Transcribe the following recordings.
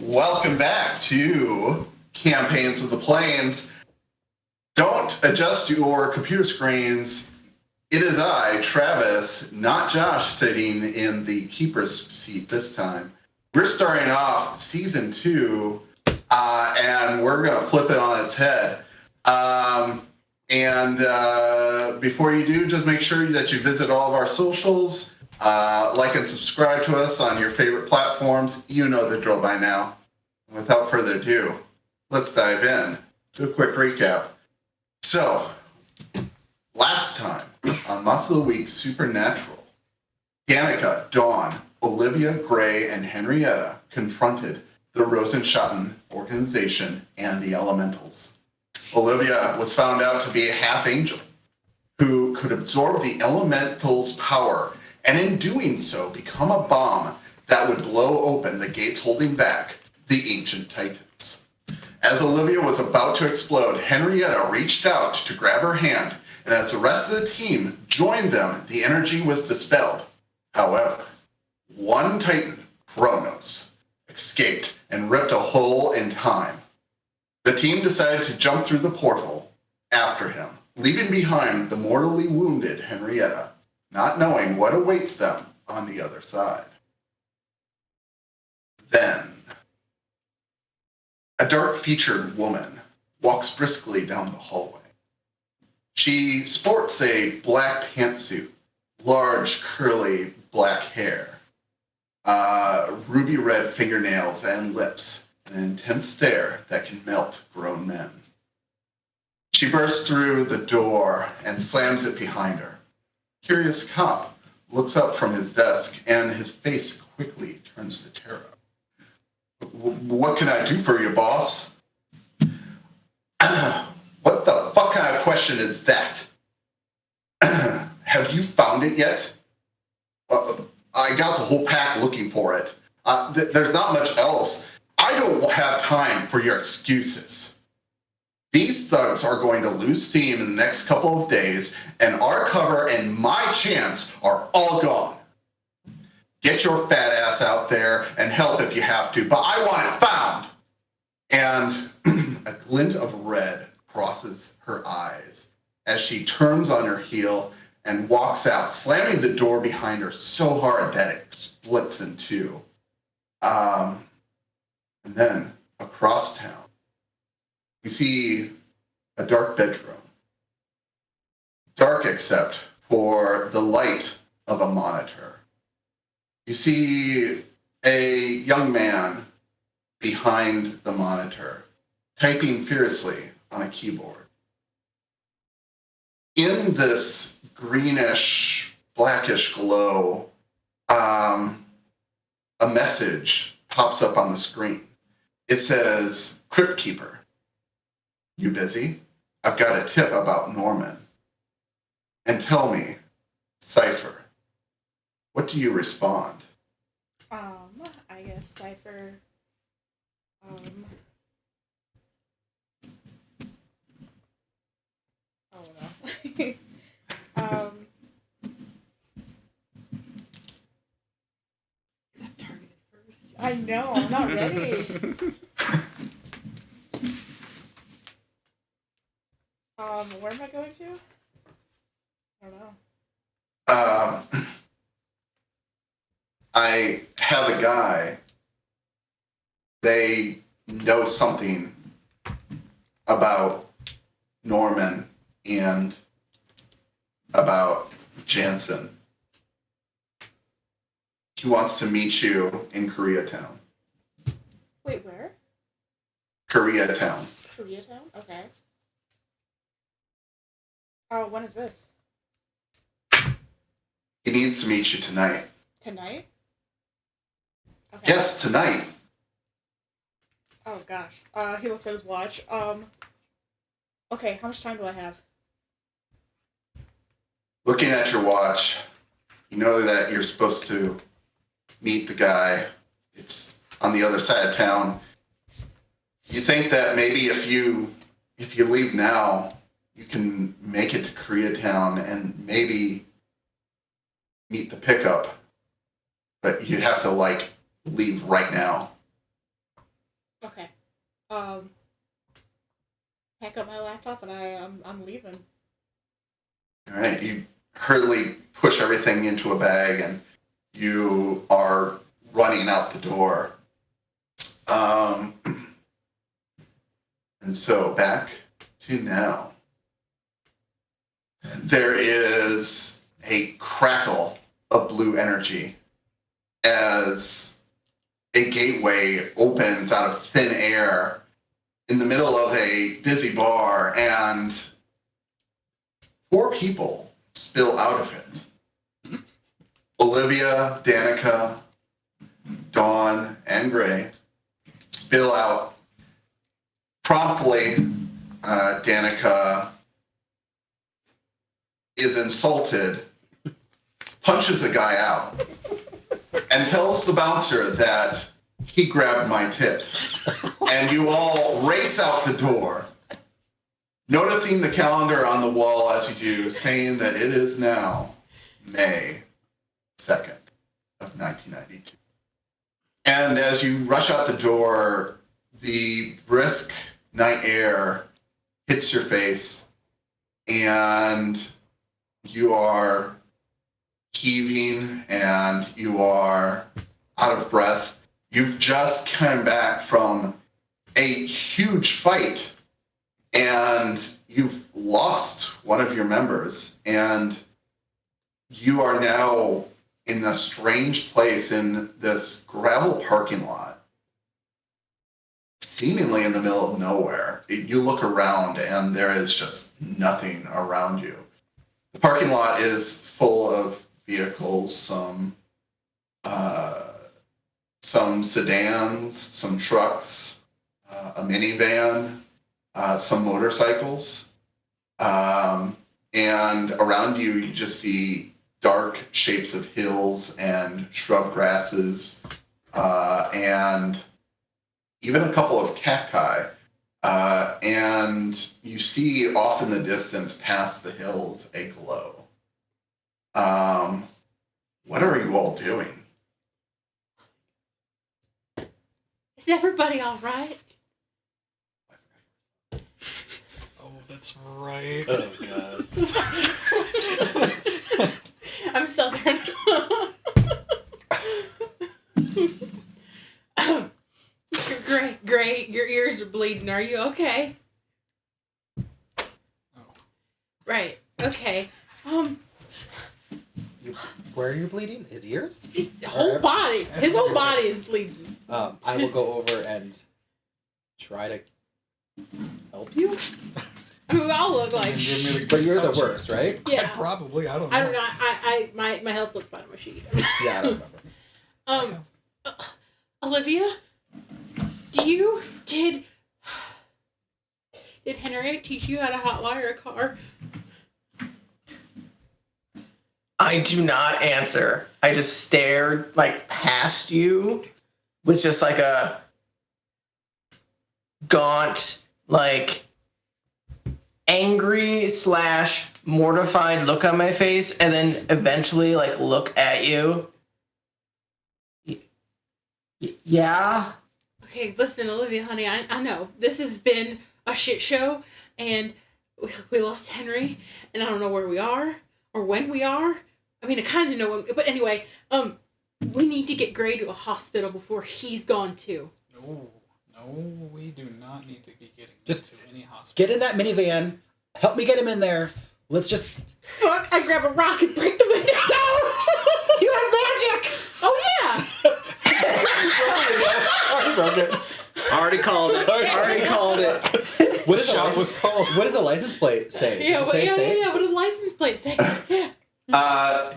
Welcome back to Campaigns of the Plains. Don't adjust your computer screens. It is I, Travis, not Josh, sitting in the keeper's seat this time. We're starting off season 2, and we're going to flip it on its head. Before you do, just make sure that you visit all of our socials. Like and subscribe to us on your favorite platforms. You know the drill by now. Without further ado, let's dive in. Do a quick recap. So, last time on Monster of the Week Supernatural, Danica, Dawn, Olivia, Gray, and Henrietta confronted the Rosenschatten organization and the elementals. Olivia was found out to be a half-angel who could absorb the elementals' power and in doing so become a bomb that would blow open the gates holding back the ancient titans. As Olivia was about to explode, Henrietta reached out to grab her hand, and as the rest of the team joined them, the energy was dispelled. However, one titan, Kronos, escaped and ripped a hole in time. The team decided to jump through the portal after him, leaving behind the mortally wounded Henrietta, not knowing what awaits them on the other side. Then, a dark-featured woman walks briskly down the hallway. She sports a black pantsuit, large curly black hair, ruby red fingernails and lips, and an intense stare that can melt grown men. She bursts through the door and slams it behind her. Curious cop looks up from his desk and his face quickly turns to terror. What can I do for you, boss? What the fuck kind of question is that? Have you found it yet? I got the whole pack looking for it. There's not much else. I don't have time for your excuses. These thugs are going to lose steam in the next couple of days, and our cover and my chance are all gone. Get your fat ass out there and help if you have to, but I want it found. And a glint of red crosses her eyes as she turns on her heel and walks out, slamming the door behind her so hard that it splits in two. And then across town, we see a dark bedroom. Dark except for the light of a monitor. You see a young man behind the monitor, typing furiously on a keyboard. In this greenish, blackish glow, a message pops up on the screen. It says, Crypt Keeper, you busy? I've got a tip about Norman. And tell me, Cipher, what do you respond? I guess Cipher, oh no. Got targeted first. I know, I'm not ready. Where am I going to? I don't know. I have a guy. They know something about Norman and about Jansen. He wants to meet you in Koreatown. Wait, where? Koreatown. Koreatown? Okay. Oh, when is this? He needs to meet you tonight. Tonight? Okay. Yes, tonight. Oh gosh. He looks at his watch. Okay, how much time do I have? Looking at your watch, you know that you're supposed to meet the guy. It's on the other side of town. You think that maybe if you leave now, you can make it to Koreatown and maybe meet the pickup. But you'd have to leave right now. Okay. Pack up my laptop and I'm leaving. All right, you hurriedly push everything into a bag and you are running out the door. And so back to now. There is a crackle of blue energy as a gateway opens out of thin air in the middle of a busy bar, and 4 people spill out of it. Olivia, Danica, Dawn, and Gray spill out. Promptly, Danica is insulted, punches a guy out, and tells the bouncer that he grabbed my tit. And you all race out the door, noticing the calendar on the wall as you do, saying that it is now May 2nd of 1992. And as you rush out the door, the brisk night air hits your face, and you are heaving and you are out of breath. You've just come back from a huge fight, and you've lost one of your members, and you are now in a strange place in this gravel parking lot, seemingly in the middle of nowhere. You look around and there is just nothing around you. The parking lot is full of vehicles, some sedans, some trucks, a minivan, some motorcycles, and around you you just see dark shapes of hills and shrub grasses, and even a couple of cacti. And you see off in the distance past the hills a glow. What are you all doing? Is everybody all right? Oh, that's right. Oh god. I'm Southern. Great. Your ears are bleeding. Are you okay? Oh. Right. Okay. Where are you bleeding? His ears? His whole body. His whole body is bleeding. I will go over and try to help you. I mean, we all look like. But you're the worst, right? Yeah. Probably. I don't know. I don't know. My health looks fine on my sheet. Yeah, I don't remember. Olivia, did Henry teach you how to hotwire a car? I do not answer. I just stared like past you with just like a gaunt, like angry / mortified look on my face, and then eventually like look at you. Yeah? Okay, listen, Olivia, honey, I know this has been a shit show, and we lost Henry, and I don't know where we are or when we are. I mean, I kind of know when, but anyway, we need to get Gray to a hospital before he's gone too. No, we do not need to be getting Just to any hospital. Get in that minivan. Help me get him in there. Let's just. Fuck! I grab a rock and break the window down. You have magic. Oh yeah. Already broke it. Already called it. What is the Shot license? was called. What does the license plate say? Yeah, Does it say yeah. What did the license plate say? Yeah.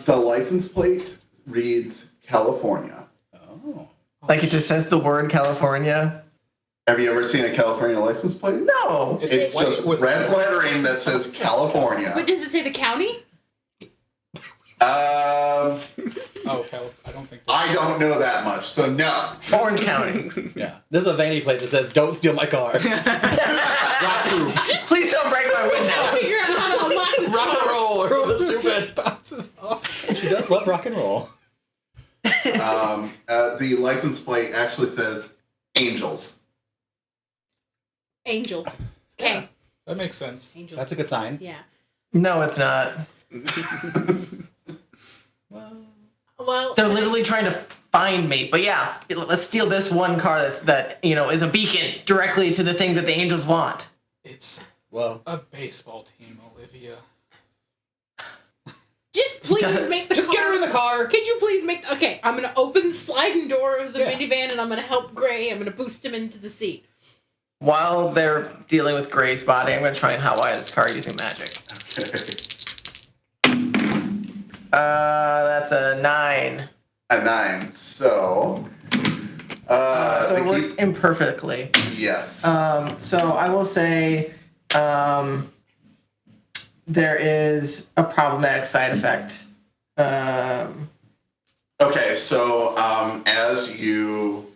The license plate reads California. Oh. Like it just says the word California. Have you ever seen a California license plate? No. It's white just with red lettering that says California. But does it say the county? Oh, I don't think. I don't know that much, so no. Orange County. Yeah. This is a vanity plate that says, "Don't steal my car." Please don't break my window. Figure out how to unlock this Rock and door. roll. Roll the stupid. Bounces off. She does love rock and roll. The license plate actually says Angels. Angels. Okay. Yeah, that makes sense. Angels. That's a good sign. Yeah. No, it's not. Well, They're literally trying to find me. But yeah, let's steal this one car that is a beacon directly to the thing that the angels want. It's Well, a baseball team, Olivia. just please make the just car. get her in the car. Could you please make... Okay, I'm going to open the sliding door of the Yeah. minivan, and I'm going to help Gray. I'm going to boost him into the seat. While they're dealing with Gray's body, I'm going to try and hotwire this car using magic. That's a 9. A 9. So. So it works imperfectly. Yes. So I will say there is a problematic side effect. Okay, so as you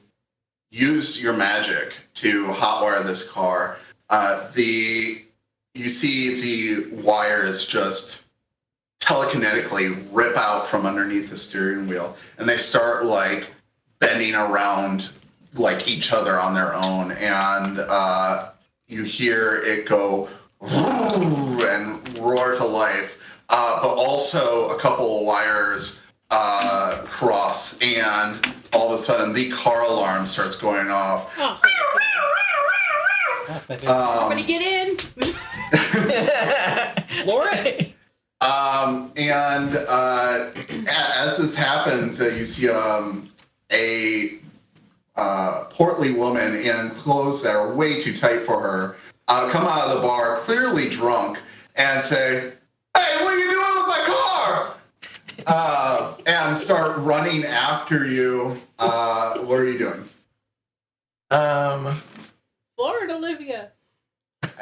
use your magic to hotwire this car, you see the wires just telekinetically rip out from underneath the steering wheel, and they start like bending around like each other on their own, and you hear it go and roar to life, but also a couple of wires cross, and all of a sudden the car alarm starts going off. Oh, That's my favorite. everybody get in. Laura? And as this happens, you see a portly woman in clothes that are way too tight for her come out of the bar, clearly drunk, and say, "Hey, what are you doing with my car?" And start running after you. What are you doing? Florida, Olivia.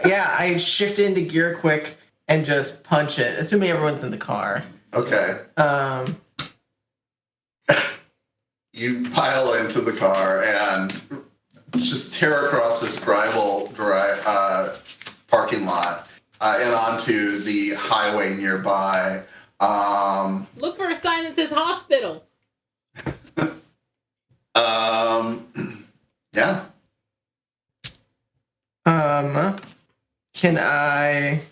Yeah, I shift into gear quick and just punch it, assuming everyone's in the car. Okay. You pile into the car and just tear across this parking lot and onto the highway nearby. Look for a sign that says hospital. Yeah. Can I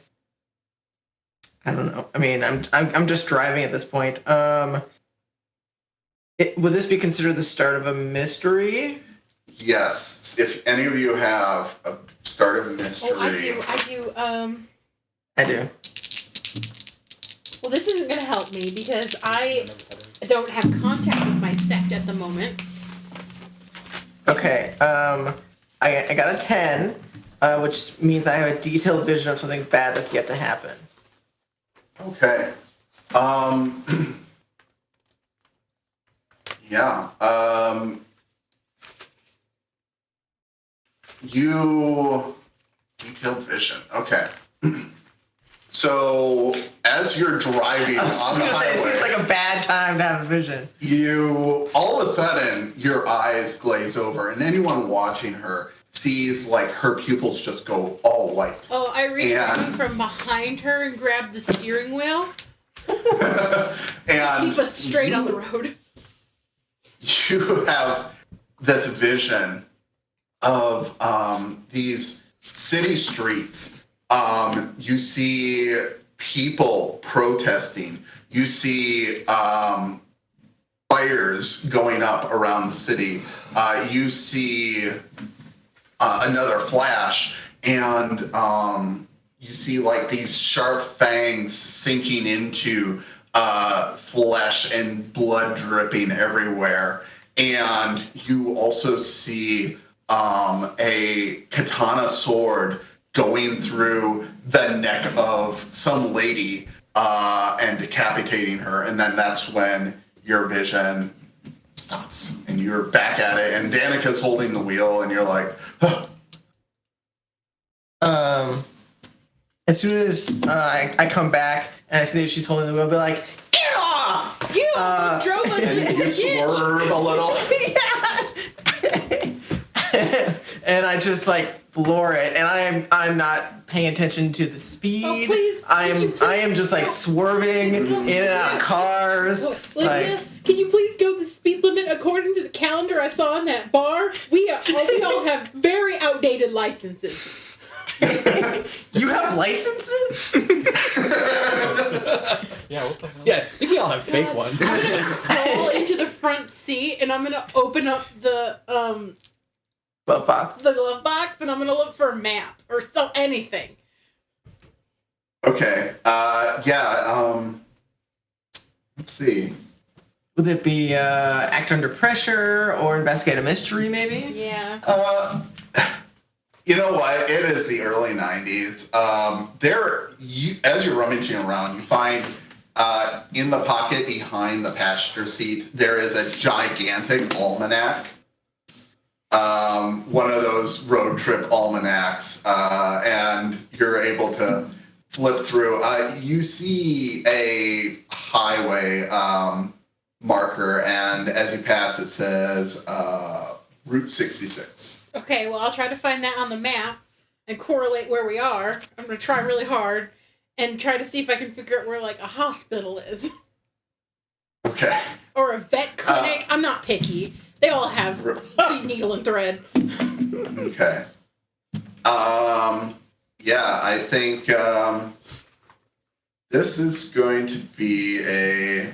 don't know. I mean, I'm just driving at this point. Would this be considered the start of a mystery? Yes. If any of you have a start of a mystery. Oh, I do. I do. Well, this isn't going to help me because I don't have contact with my sect at the moment. Okay. I got a 10, which means I have a detailed vision of something bad that's yet to happen. Okay. Yeah. You detailed vision. Okay. So as you're driving I was just on the gonna say, it highway, seems like a bad time to have a vision. you all of a sudden your eyes glaze over, and anyone watching her sees like her pupils just go all white. Oh, I reach And- around from behind her and grab the steering wheel. And Keep us straight on the road. you have this vision of these city streets. You see people protesting. You see fires going up around the city. You see another flash, and you see like these sharp fangs sinking into flesh and blood dripping everywhere. And you also see a katana sword going through the neck of some lady and decapitating her. And then that's when your vision stops and you're back at it, and Danica's holding the wheel, and you're like, huh. As soon as I come back and I see that she's holding the wheel, I'll be like, get off! You drove us And into you the ditch. swerve a little. And I just like floor it, and I'm not paying attention to the speed. Oh, please, I could you please- am just like swerving in and out of cars. Olivia, Like, can you please go the speed limit according to the calendar I saw in that bar? We all have very outdated licenses. You have licenses? Yeah, what the hell? Yeah, I think we all have fake God. ones. I'm gonna crawl into the front seat and I'm gonna open up the Glove box. glove box and I'm gonna look for a map or anything. Okay. Let's see. Would it be act under pressure or investigate a mystery, maybe? Yeah. You know what? It is the early 90s. As you're rummaging around, you find in the pocket behind the passenger seat, there is a gigantic almanac. One of those road trip almanacs, and you're able to flip through. You see a highway marker, and as you pass, it says Route 66. Okay, well, I'll try to find that on the map and correlate where we are. I'm going to try really hard and try to see if I can figure out where, like, a hospital is. Okay. Or a vet clinic. I'm not picky. They all have needle and thread. Okay. Yeah, I think this is going to be a.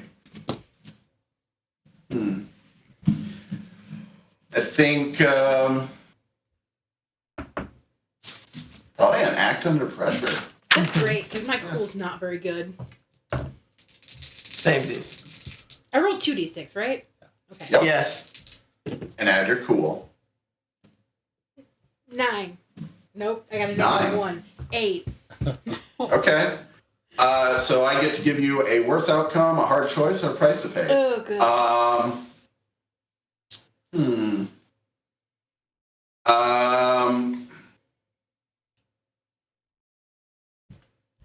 I think probably an act under pressure. That's great, because my cool's not very good. Same. I rolled 2d6, right? Okay. Yep. Yes. And add your cool. 9. Nope, I got a 9. 1. 8. Okay. So I get to give you a worse outcome, a hard choice, or a price to pay. Oh, good.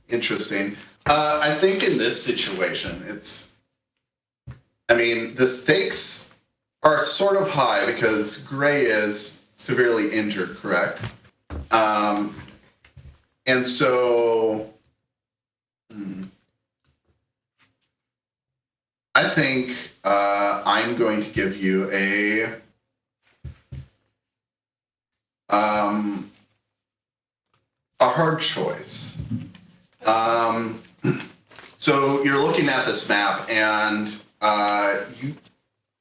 Interesting. I think in this situation, the stakes are sort of high because Gray is severely injured, correct? And so I think I'm going to give you a hard choice. So you're looking at this map, and you,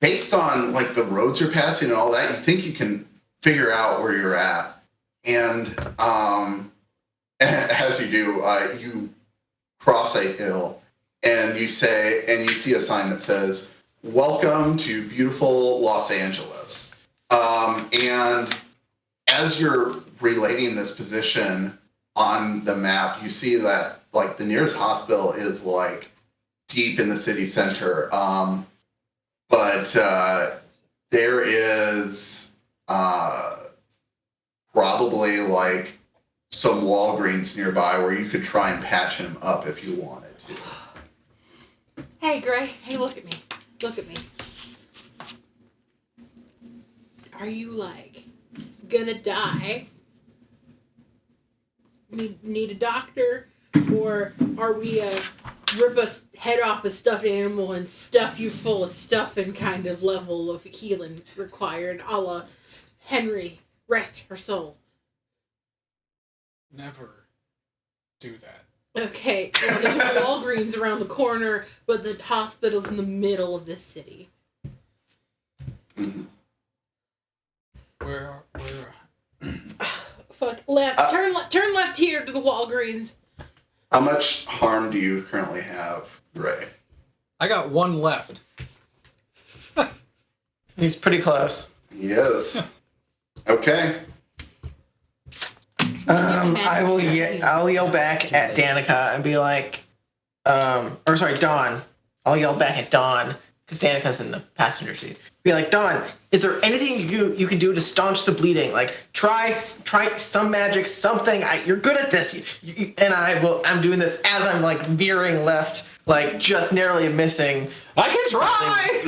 based on like the roads you're passing and all that, you think you can figure out where you're at. And as you do, you cross a hill, and you see a sign that says, "Welcome to beautiful Los Angeles." And as you're relating this position on the map, you see that like the nearest hospital is like deep in the city center, but there is probably like some Walgreens nearby where you could try and patch him up if you wanted to. Hey, Gray. Hey, look at me. Look at me. Are you, like, gonna die? Need a doctor? Or are we rip a head off a stuffed animal and stuff you full of stuff and kind of level of healing required, a la Henry, rest her soul? Never do that. Okay, well, there's a Walgreens around the corner, but the hospital's in the middle of this city. Where Fuck, left. Turn left here to the Walgreens. How much harm do you currently have, Ray? I got one left. He's pretty close. Yes. Okay. I'll yell back at Danica and be like, Dawn. I'll yell back at Dawn because Danica's in the passenger seat. Be like, Dawn, is there anything you can do to staunch the bleeding? Like, try some magic, something. You're good at this. I'm doing this as I'm like veering left, like just narrowly missing. I can try.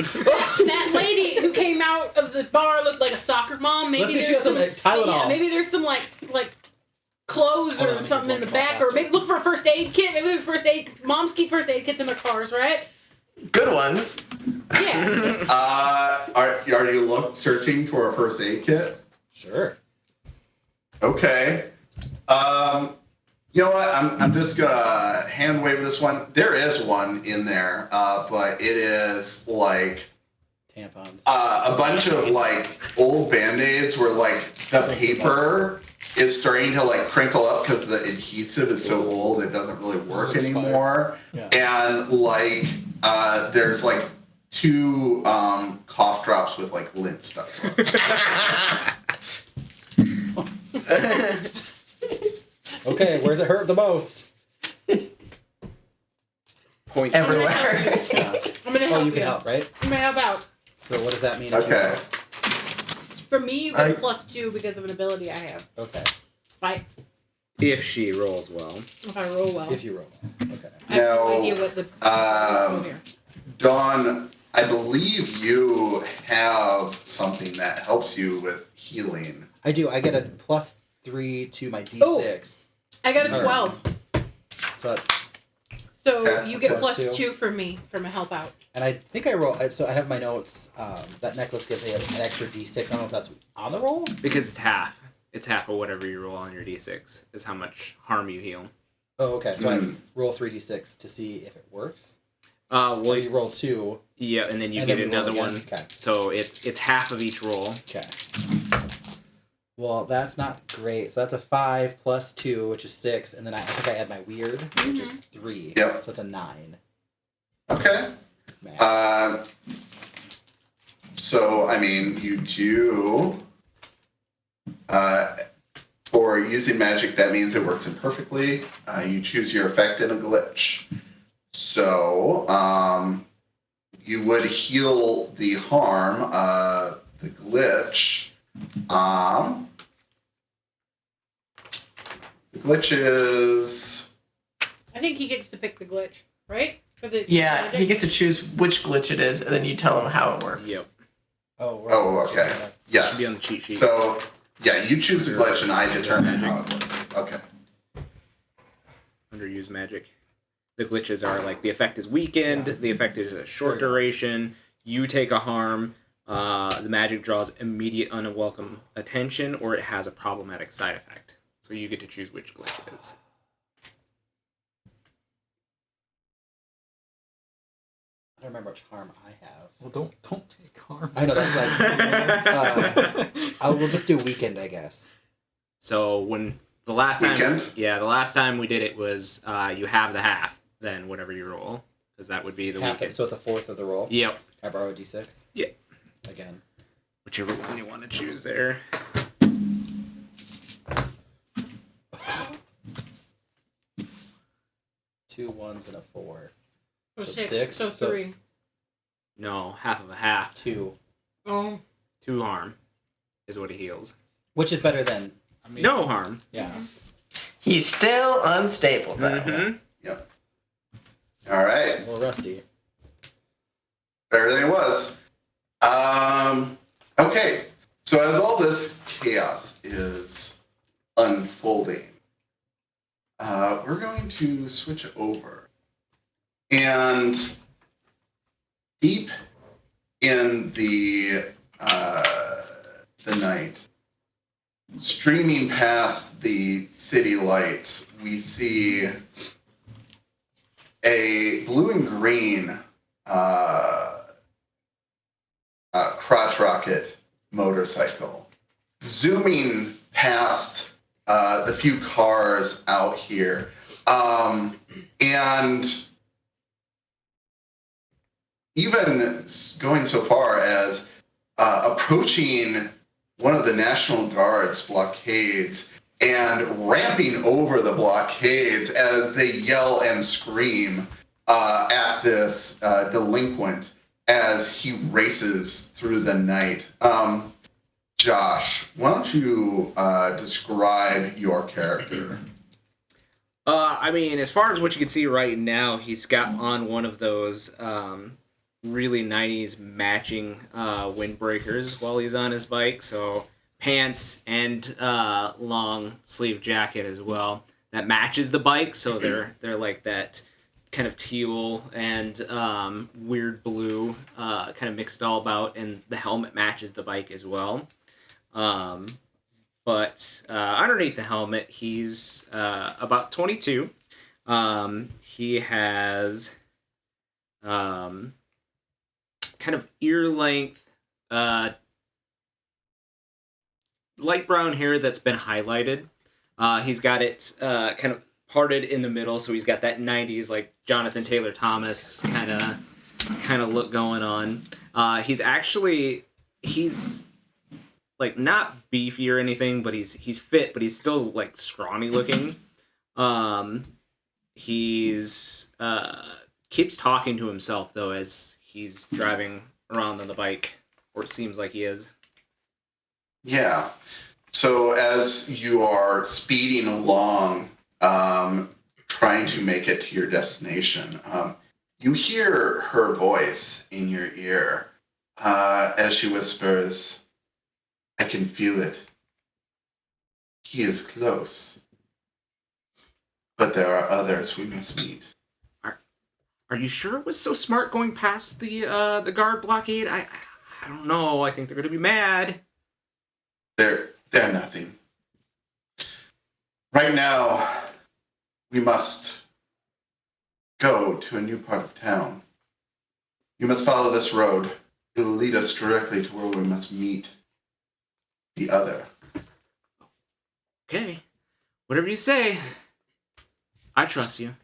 That lady who came out of the bar looked like a soccer mom. Maybe Let's see, there's she has some Tylenol. Yeah, maybe there's some like clothes Hold or on, something in the let me back, walk or maybe look for a first aid kit. Maybe there's first aid. Moms keep first aid kits in their cars, right? Good ones. Yeah. Are you searching for a first aid kit? Sure. Okay. You know what? I'm just gonna hand wave this one. There is one in there, but it is like Tampons. a bunch of like old band-aids where like the paper is starting to like crinkle up because the adhesive is so old it doesn't really work It's expired. anymore. Yeah. And like there's like 2 cough drops with like lint stuck to them. Okay, where's it hurt the most? Point Everywhere. Yeah. I'm gonna Oh, help you can help, right? I'm gonna help out. So what does that mean? if you Okay. help? For me, you get I- +2 because of an ability I have. Okay. If she rolls well. If I roll well. If you roll. Okay. I have no Now, idea what the here. Dawn, I believe you have something that helps you with healing. I do. I get a +3 to my D6. I got a Alright. 12. So that's, So Okay. you get Plus +2 2. for me from a help out. and I think I roll. So I have my notes. That necklace gives me an extra D6. I don't know if that's on the roll. Because it's half. It's half of whatever you roll on your d6 is how much harm you heal. Oh, okay. So I Mm. roll 3d6 to see if it works. Well, Or you roll 2. yeah, and then you and get then we roll another again? one. Okay. So it's half of each roll. Okay. Well, that's not great. So that's a 5 plus 2, which is 6, and then I think I add my weird, which is 3. Yep. So it's a 9. Okay. Math. So, I mean, you do. For using magic, that means it works imperfectly. You choose your effect in a glitch. So, you would heal the harm, the glitch. The glitch is. I think he gets to pick the glitch, right? For the Yeah, he gets to choose which glitch it is, and then you tell him how it works. Yep. Oh, right. Oh, okay. Should Yes. be on the cheat sheet. So, yeah, you choose the glitch and I determine how it works. Okay. Under use magic. The glitches are like the effect is weakened, the effect is a short duration, you take a harm, the magic draws immediate unwelcome attention, or it has a problematic side effect. So you get to choose which glitch it is. I don't remember which harm I have. Well, don't take harm. I know, that's like... we'll just do weekend, I guess. So when the last time, Weekend? the last time we did it was you have the half, then whatever you roll, because that would be the Half it, weekend. so it's a fourth of the roll. Yep. I borrow a D6? Yeah. Again. Whichever one you want to choose there. 2 1s and a 4. So So 6. 6, So so- 3. No, half of a half. 2. Oh. 2 harm is what he heals. Which is better than... I mean, No harm. Yeah. He's still unstable, though. Mm-hmm. All right. A little rusty. Better than it was. Okay. So as all this chaos is unfolding, we're going to switch over. And deep in the night, streaming past the city lights, we see a blue and green crotch rocket motorcycle zooming past the few cars out here, and even going so far as approaching one of the National Guard's blockades and ramping over the blockades as they yell and scream at this delinquent as he races through the night. Josh, why don't you describe your character? I mean, as far as what you can see right now, he's got on one of those really 90s matching windbreakers while he's on his bike. So pants and long sleeve jacket as well that matches the bike. So they're like that kind of teal and weird blue, kind of mixed all about, and the helmet matches the bike as well. but underneath the helmet, he's about 22. He has kind of ear length, light brown hair that's been highlighted. He's got it kind of parted in the middle, so he's got that 90s like Jonathan Taylor Thomas kind of look going on. He's like not beefy or anything, but he's fit, but he's still like scrawny looking. He's keeps talking to himself though as he's driving around on the bike, or it seems like he is. Yeah. So as you are speeding along, trying to make it to your destination, you hear her voice in your ear as she whispers, "I can feel it. He is close. But there are others we must meet." Are you sure it was so smart going past the guard blockade? I don't know. I think they're gonna be mad. They're nothing. Right now, we must go to a new part of town. You must follow this road. It will lead us directly to where we must meet the other. Okay, whatever you say. I trust you.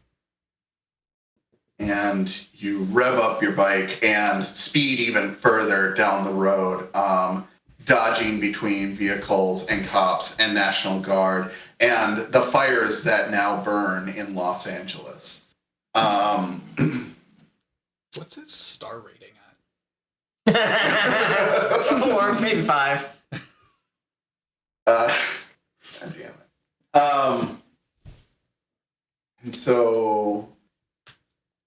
And you rev up your bike and speed even further down the road, dodging between vehicles and cops and National Guard and the fires that now burn in Los Angeles. What's his star rating at? 4, maybe 5. God damn it. And so,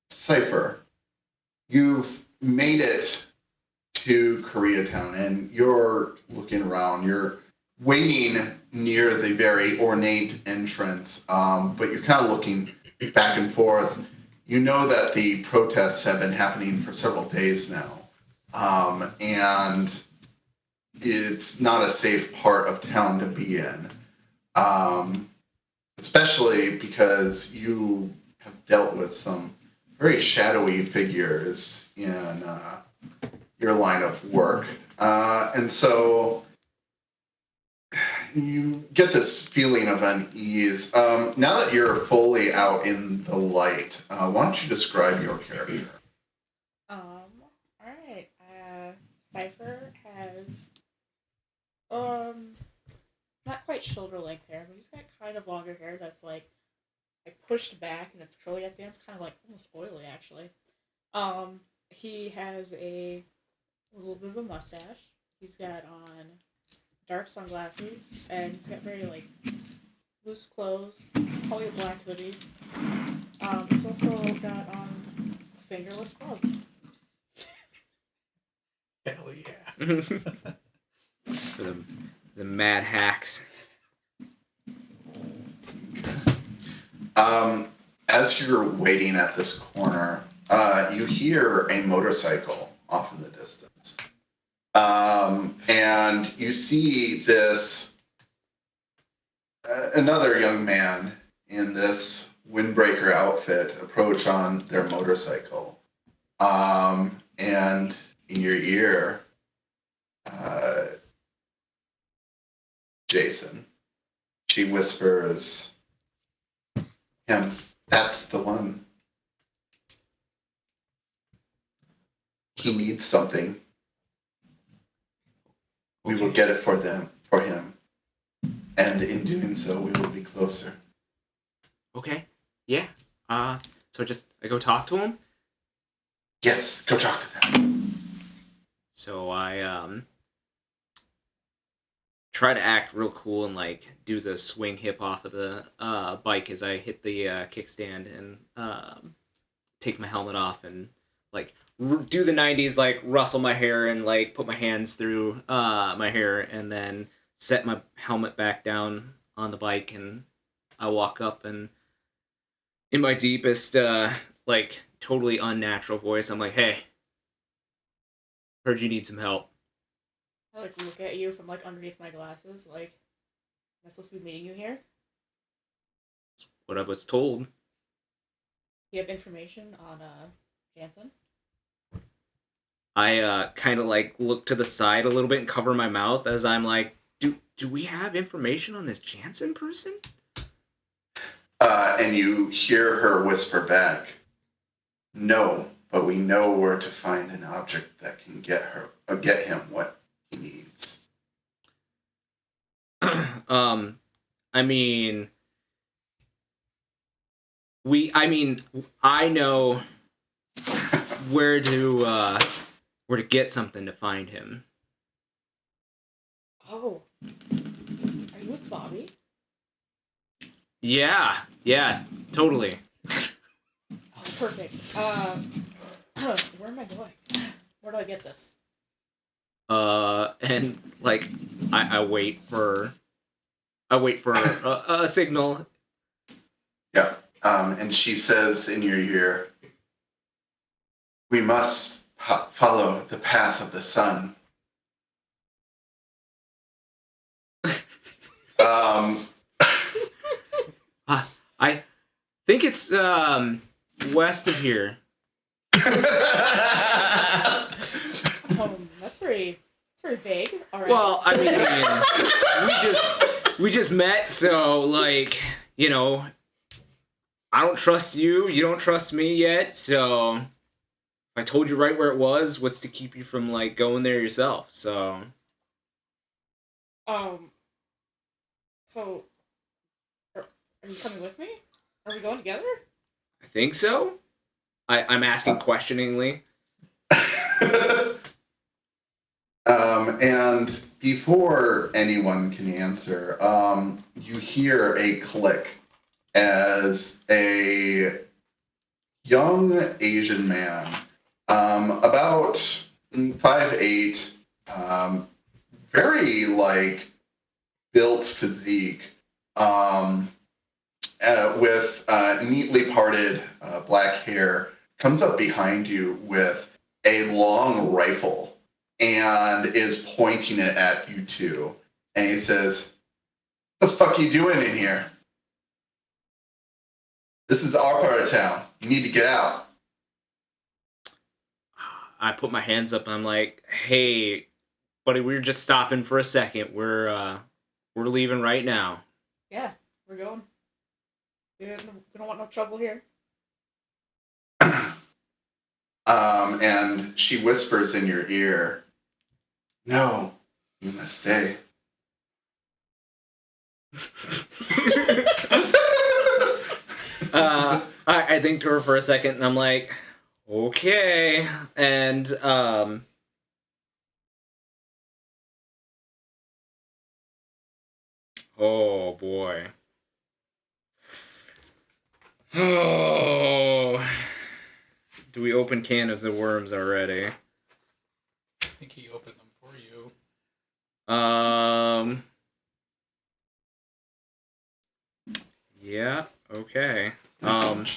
Cipher, you've made it to Koreatown, and you're looking around. You're waiting near the very ornate entrance, but you're kind of looking back and forth. You know that the protests have been happening for several days now, and it's not a safe part of town to be in, especially because you have dealt with some very shadowy figures in your line of work. And so you get this feeling of unease. Now that you're fully out in the light, why don't you describe your character? Alright. Cipher has not quite shoulder length hair, but he's got kind of longer hair that's like pushed back and it's curly at the end. It's kind of like almost oily actually. He has a little bit of a mustache. He's got on dark sunglasses and he's got very like loose clothes, probably a black hoodie. He's also got on fingerless gloves. Hell yeah. For the mad hacks. As you're waiting at this corner, you hear a motorcycle off in the distance. And you see this, another young man in this windbreaker outfit approach on their motorcycle. And in your ear, Jason, she whispers, "Him, that's the one. He needs something. We will get it for him. And in doing so, we will be closer." Okay. Yeah. So I go talk to him. Yes, go talk to them. So I try to act real cool and like do the swing hip off of the bike as I hit the kickstand and take my helmet off and like do the 90s like rustle my hair and like put my hands through my hair and then set my helmet back down on the bike and I walk up and in my deepest like totally unnatural voice I'm like, "Hey, heard you need some help." I like look at you from like underneath my glasses, like, I supposed to be meeting you here? What I was told. Do you have information on Jansen? I kind of like look to the side a little bit and cover my mouth as I'm like, do we have information on this Jansen person? And you hear her whisper back, "No, but we know where to find an object that can get him what he needs." I mean, I know where to get something to find him. Oh. Are you with Bobby? Yeah, totally. Oh, perfect. Where am I going? Where do I get this? And like, I wait for a signal. Yeah. And she says in your ear, "We must follow the path of the sun." I think it's west of here. That's very vague. All right. Well, I mean, we just met, so like, you know, I don't trust you. You don't trust me yet. So if I told you right where it was, what's to keep you from like going there yourself? So. So, are you coming with me? Are we going together? I think so. I'm asking questioningly. And before anyone can answer, you hear a click as a young Asian man, about 5'8", very like built physique, with neatly parted black hair, comes up behind you with a long rifle and is pointing it at you two. And he says, "What the fuck are you doing in here? This is our part of town. You need to get out." I put my hands up and I'm like, "Hey, buddy, we were just stopping for a second. We're leaving right now." Yeah, we're going. We don't want no trouble here. And she whispers in your ear, "No, you must stay." I think to her for a second and I'm like, okay. And oh boy. Oh, do we open cans of worms already? I think he opened them for you. Yeah, okay. I'm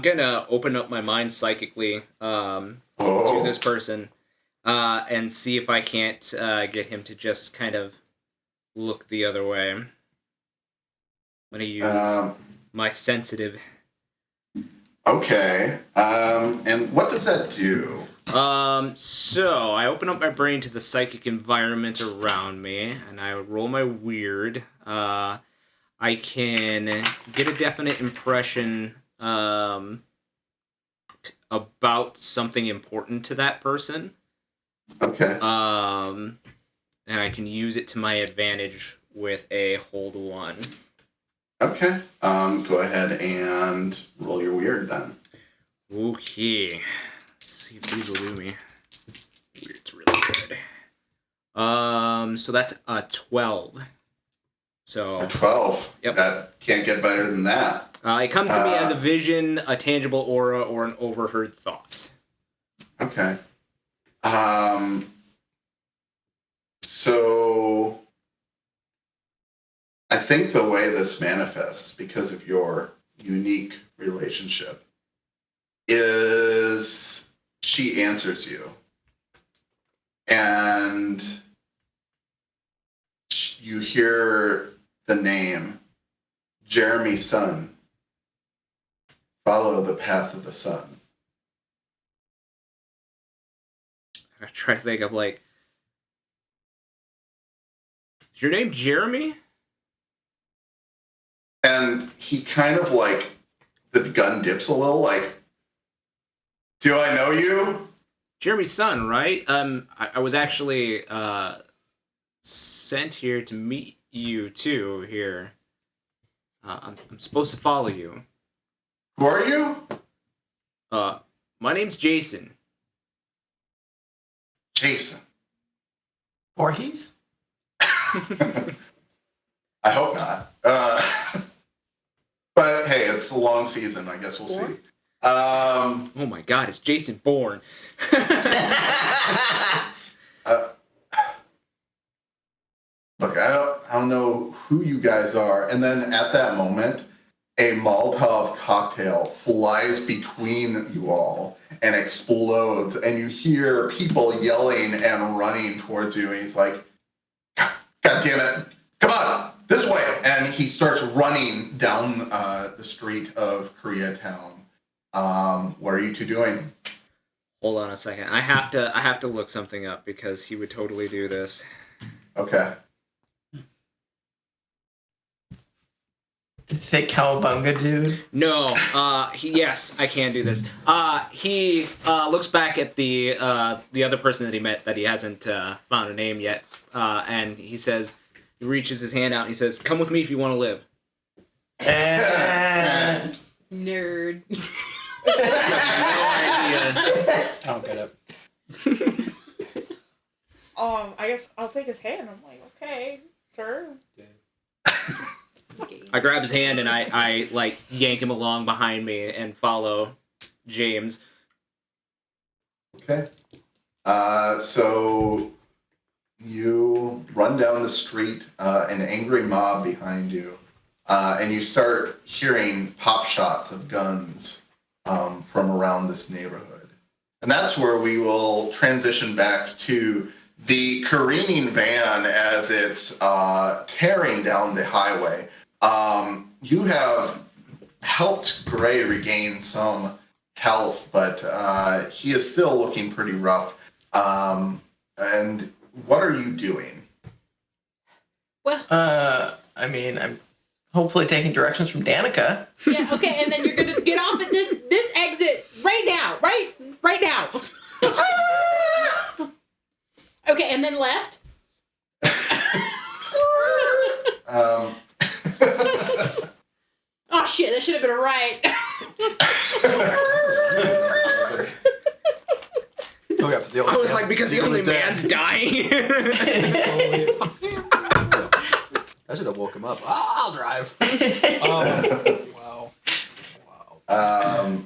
gonna open up my mind psychically to this person and see if I can't get him to just kind of look the other way. I'm gonna use my sensitive. Okay. And what does that do? So I open up my brain to the psychic environment around me, and I roll my weird. I can get a definite impression about something important to that person. Okay. And I can use it to my advantage with a hold 1. Okay. Go ahead and roll your weird then. Okay. Let's see if these will do me. Weird's really good. So that's a 12. So A 12. Yep. That can't get better than that. it comes to me as a vision, a tangible aura, or an overheard thought. Okay. So I think the way this manifests, because of your unique relationship, is she answers you. And you hear the name Jeremy's son. Follow the path of the sun. I try to think of like, is your name Jeremy? And he kind of like, the gun dips a little, like, do I know you? Jeremy's son, right? I was actually sent here to meet you too. Here, I'm supposed to follow you. Who are you? My name's Jason. Jason. Voorhees? I hope not. But hey, it's the long season. I guess we'll see. Oh my God, it's Jason Bourne. Look, I don't know who you guys are. And then at that moment, a Molotov cocktail flies between you all and explodes, and you hear people yelling and running towards you. And he's like, God damn it, come on, this way. And he starts running down the street of Koreatown. What are you two doing? Hold on a second. I have to look something up because he would totally do this. Okay. Did it say cowabunga, dude? No. Yes, I can do this. He looks back at the other person that he met that he hasn't found a name yet, and he says, he reaches his hand out and he says, "Come with me if you want to live." Nerd. I don't get it. I guess I'll take his hand. I'm like, okay, sir. I grab his hand and I like yank him along behind me and follow James. Okay. So you run down the street, an angry mob behind you, and you start hearing pop shots of guns from around this neighborhood. And that's where we will transition back to the careening van as it's tearing down the highway. You have helped Gray regain some health, but he is still looking pretty rough. And what are you doing? Well, I mean, I'm hopefully taking directions from Danica. yeah, okay, and then you're gonna get off at this exit right now, right now. Okay, and then left. Oh shit, that should have been a right. Oh, yeah, but the I was like, because the only man's dying. I should have woke him up. I'll drive. Wow.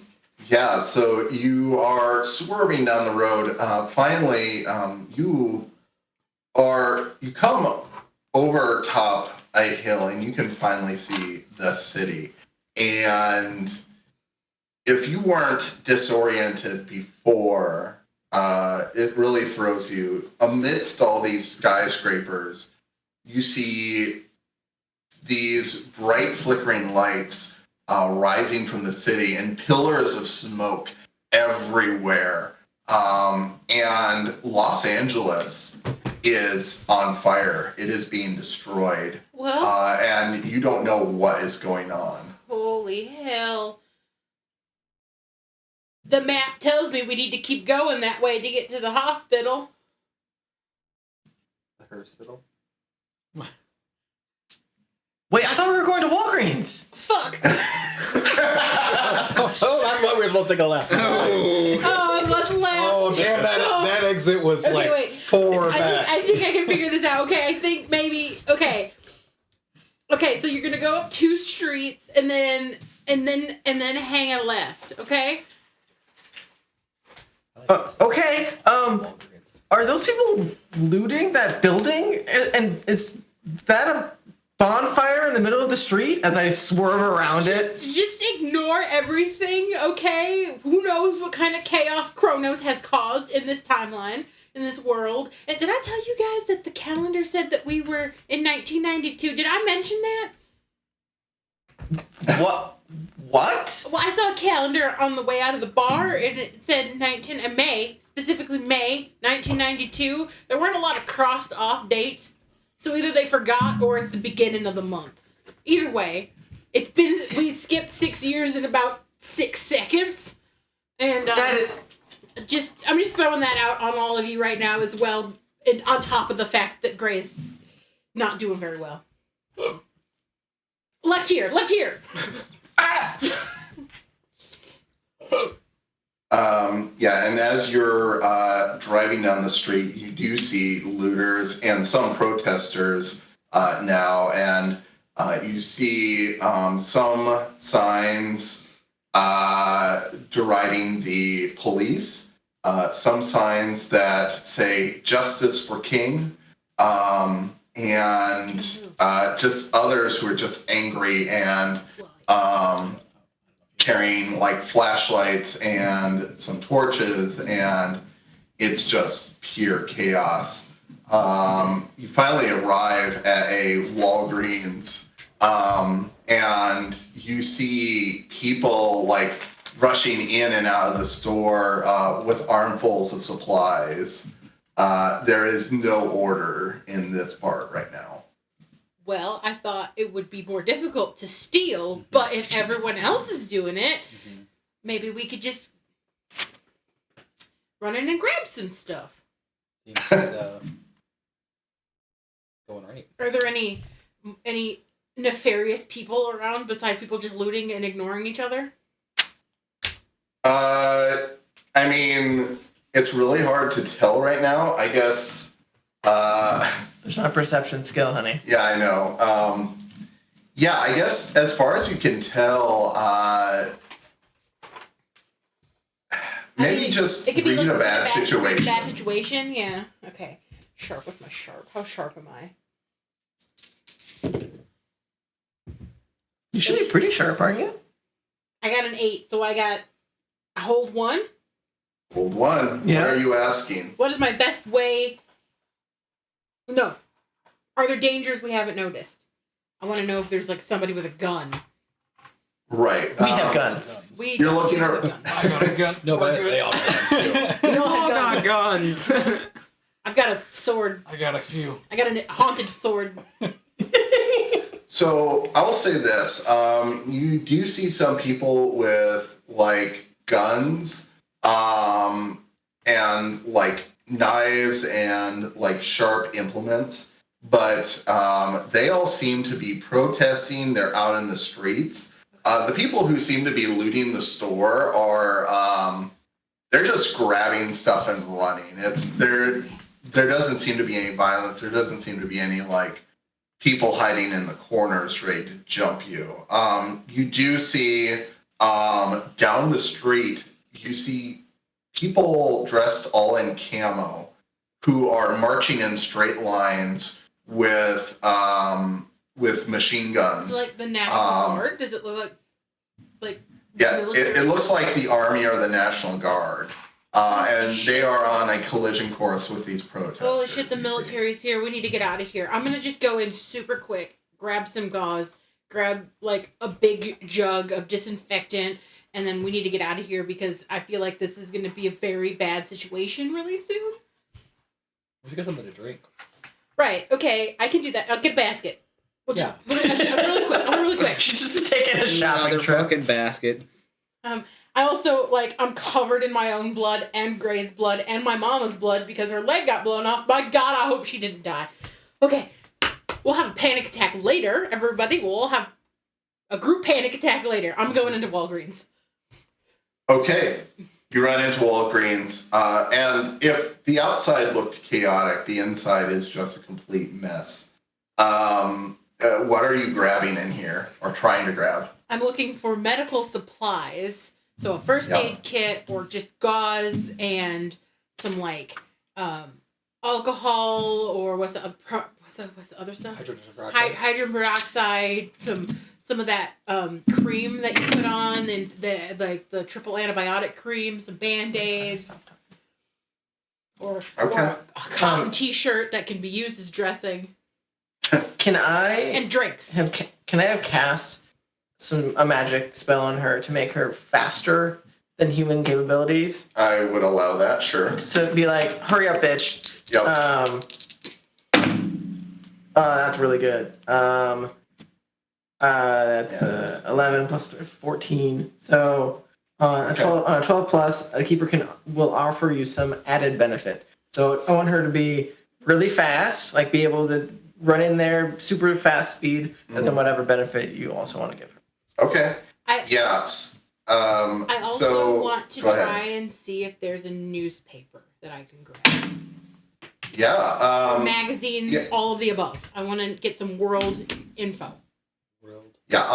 Yeah, so you are swerving down the road. Finally, you come over top a hill and you can finally see the city. And if you weren't disoriented before, it really throws you. Amidst all these skyscrapers, you see these bright flickering lights rising from the city and pillars of smoke everywhere. And Los Angeles is on fire. It is being destroyed. Well, And you don't know what is going on. holy hell. The map tells me we need to keep going that way to get to the hospital. The hospital. Wait, I thought we were going to Walgreens. Fuck. Oh, that's why we were supposed to go left. Oh. Oh, I was left. Oh, damn, that exit was Okay, like wait. 4 back. I think I can figure this out. Okay, I think maybe. Okay, so you're gonna go up 2 streets and then hang a left. Okay. Okay. Are those people looting that building? And is that a bonfire in the middle of the street as I swerve around it? Just ignore everything, okay? Who knows what kind of chaos Kronos has caused in this timeline? in this world. And did I tell you guys that the calendar said that we were in 1992? Did I mention that? What? What? Well, I saw a calendar on the way out of the bar, and it said May, specifically May 1992. There weren't a lot of crossed off dates, so either they forgot or at the beginning of the month. Either way, we skipped 6 years in about 6 seconds, and I'm just throwing that out on all of you right now as well, and on top of the fact that Gray's not doing very well. Left here. Yeah, and as you're driving down the street, you do see looters and some protesters now, and you see some signs deriding the police, some signs that say "Justice for King," and just others who are just angry and carrying like flashlights and some torches, and it's just pure chaos. You finally arrive at a Walgreens, and you see people like rushing in and out of the store with armfuls of supplies. There is no order in this part right now. Well, I thought it would be more difficult to steal, but if everyone else is doing it, maybe we could just run in and grab some stuff. Seems like, going right. Are there any nefarious people around besides people just looting and ignoring each other? I mean, it's really hard to tell right now. I guess. There's not a perception skill, honey. Yeah, I know. Yeah, I guess as far as you can tell, maybe just it could be read a like bad situation. Bad situation, yeah. Okay. Sharp with my sharp. How sharp am I? You should be pretty sharp, aren't you? I got an 8, so I hold 1. Hold one. Yeah. What are you asking? What is my best way? No. Are there dangers we haven't noticed? I want to know if there's like somebody with a gun. Right. We have guns. You're looking at at. I got a gun. No, but they all have guns too. We all All have got guns. guns. I've got a sword. I got a few. I got a haunted sword. So I will say this: you do see some people with like guns, and like knives and like sharp implements, but they all seem to be protesting. They're out in the streets. The people who seem to be looting the store are they're just grabbing stuff and running. There doesn't seem to be any violence. There doesn't seem to be any like people hiding in the corners ready to jump you. You do see down the street, you see people dressed all in camo who are marching in straight lines with machine guns. Is it like the National Guard? Does it look like Yeah, military? it looks like the Army or the National Guard. And they are on a collision course with these protesters. Holy shit, the you see. military's here. We need to get out of here. I'm gonna just go in super quick, grab some gauze, grab like a big jug of disinfectant, and then we need to get out of here because I feel like this is gonna be a very bad situation really soon. We should get something to drink. Right, okay, I can do that. I'll get a basket. I'm really quick. She's just taking a shopping Another trip. fucking basket. I also, I'm covered in my own blood and Gray's blood and my mama's blood because her leg got blown off. My God, I hope she didn't die. Okay, we'll have a panic attack later, everybody. We'll all have a group panic attack later. I'm going into Walgreens. Okay, you run into Walgreens, and if the outside looked chaotic, the inside is just a complete mess. What are you grabbing in here, or trying to grab? I'm looking for medical supplies. So a first aid kit or just gauze and some alcohol or what's the other stuff? Hydrogen peroxide, some of that cream that you put on, and the triple antibiotic cream, some Band-Aids. or Okay. a cotton T-shirt that can be used as dressing Can I and drinks. can I have cast a magic spell on her to make her faster than human capabilities? I would allow that, sure. So it'd be like, hurry up, bitch. Yep. That's really good. That's Yes. 11 plus 14. So a 12 plus, a keeper will offer you some added benefit. So I want her to be really fast, like be able to run in there super fast speed, and then whatever benefit you also want to give her. Okay. Yes. I also so, want to go ahead. try and see if there's a newspaper that I can grab. Yeah. Magazines, yeah. all of the above. I want to get some world info. Yeah,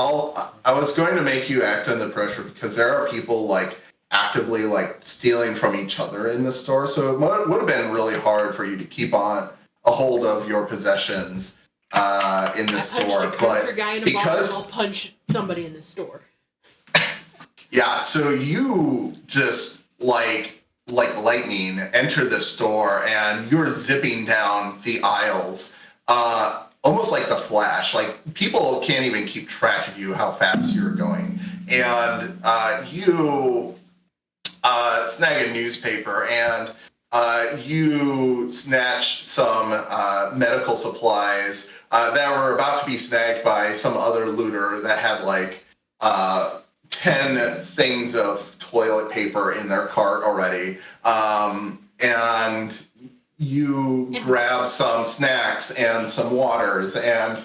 I was going to make you act under pressure because there are people like actively like stealing from each other in the store. So it would have been really hard for you to keep on a hold of your possessions in the store. I punched a country But guy in a bar, and because I'll punch somebody in the store. yeah, so you just like lightning enter the store and you're zipping down the aisles. Almost like the Flash. Like, people can't even keep track of you, how fast you're going. And you snag a newspaper, and you snatch some medical supplies that were about to be snagged by some other looter that had, like, 10 things of toilet paper in their cart already. And you grab some snacks and some waters, and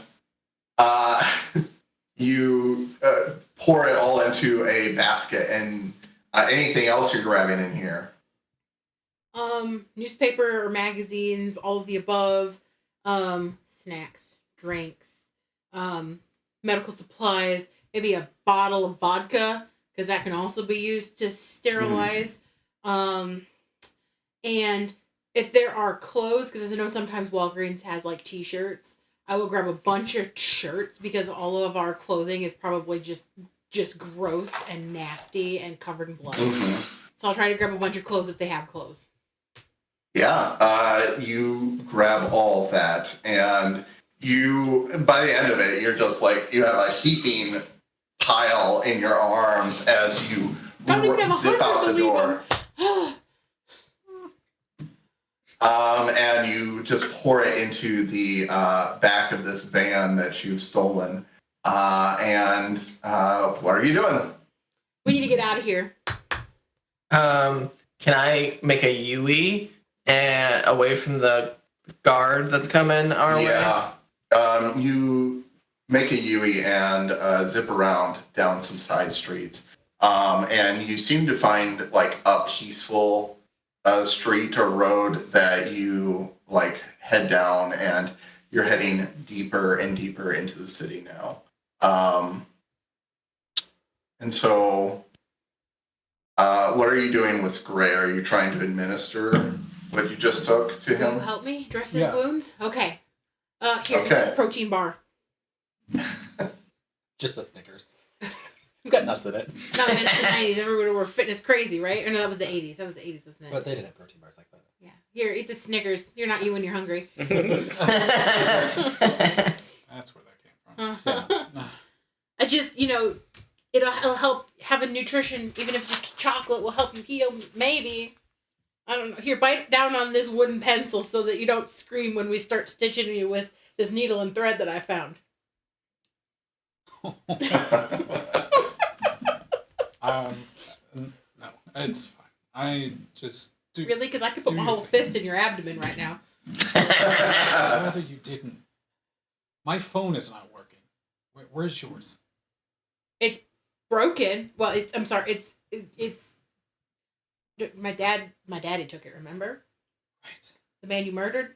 you pour it all into a basket. And anything else you're grabbing in here? Newspaper or magazines, all of the above. Snacks, drinks, medical supplies, maybe a bottle of vodka, because that can also be used to sterilize. And if there are clothes, because I know sometimes Walgreens has like t-shirts, I will grab a bunch of shirts because all of our clothing is probably just gross and nasty and covered in blood. So I'll try to grab a bunch of clothes if they have clothes. Yeah, you grab all of that, and by the end of it, you're just like, you have a heaping pile in your arms as you Don't even have zip 100 out the to leave door. And you just pour it into the back of this van that you've stolen. And what are you doing? We need to get out of here. Can I make a Yui and away from the guard that's coming our way? Yeah. You make a Yui and zip around down some side streets. And you seem to find like a peaceful street or road that you like head down, and you're heading deeper and deeper into the city now. And so what are you doing with Gray? Are you trying to administer what you just took to Will you him? help me dress his Yeah. wounds? Okay. Here, Okay. this protein bar. Just a Snickers. It's got nuts in it. No, in the 90s, everyone were fitness crazy, right? Or no, that was the 80s. That was the 80s, wasn't it? But they didn't have protein bars like that. Yeah. Here, eat the Snickers. You're not you when you're hungry. That's where that came from. I just, it'll help having nutrition, even if it's just chocolate, will help you heal, maybe. I don't know. Here, bite down on this wooden pencil so that you don't scream when we start stitching you with this needle and thread that I found. No, it's fine. I just do. Really? Because I could put Do my your whole thing. fist in your abdomen right now. I'd rather you didn't. My phone is not working. Where's yours? It's broken. Well, I'm sorry. It's my daddy took it, remember? Right. The man you murdered?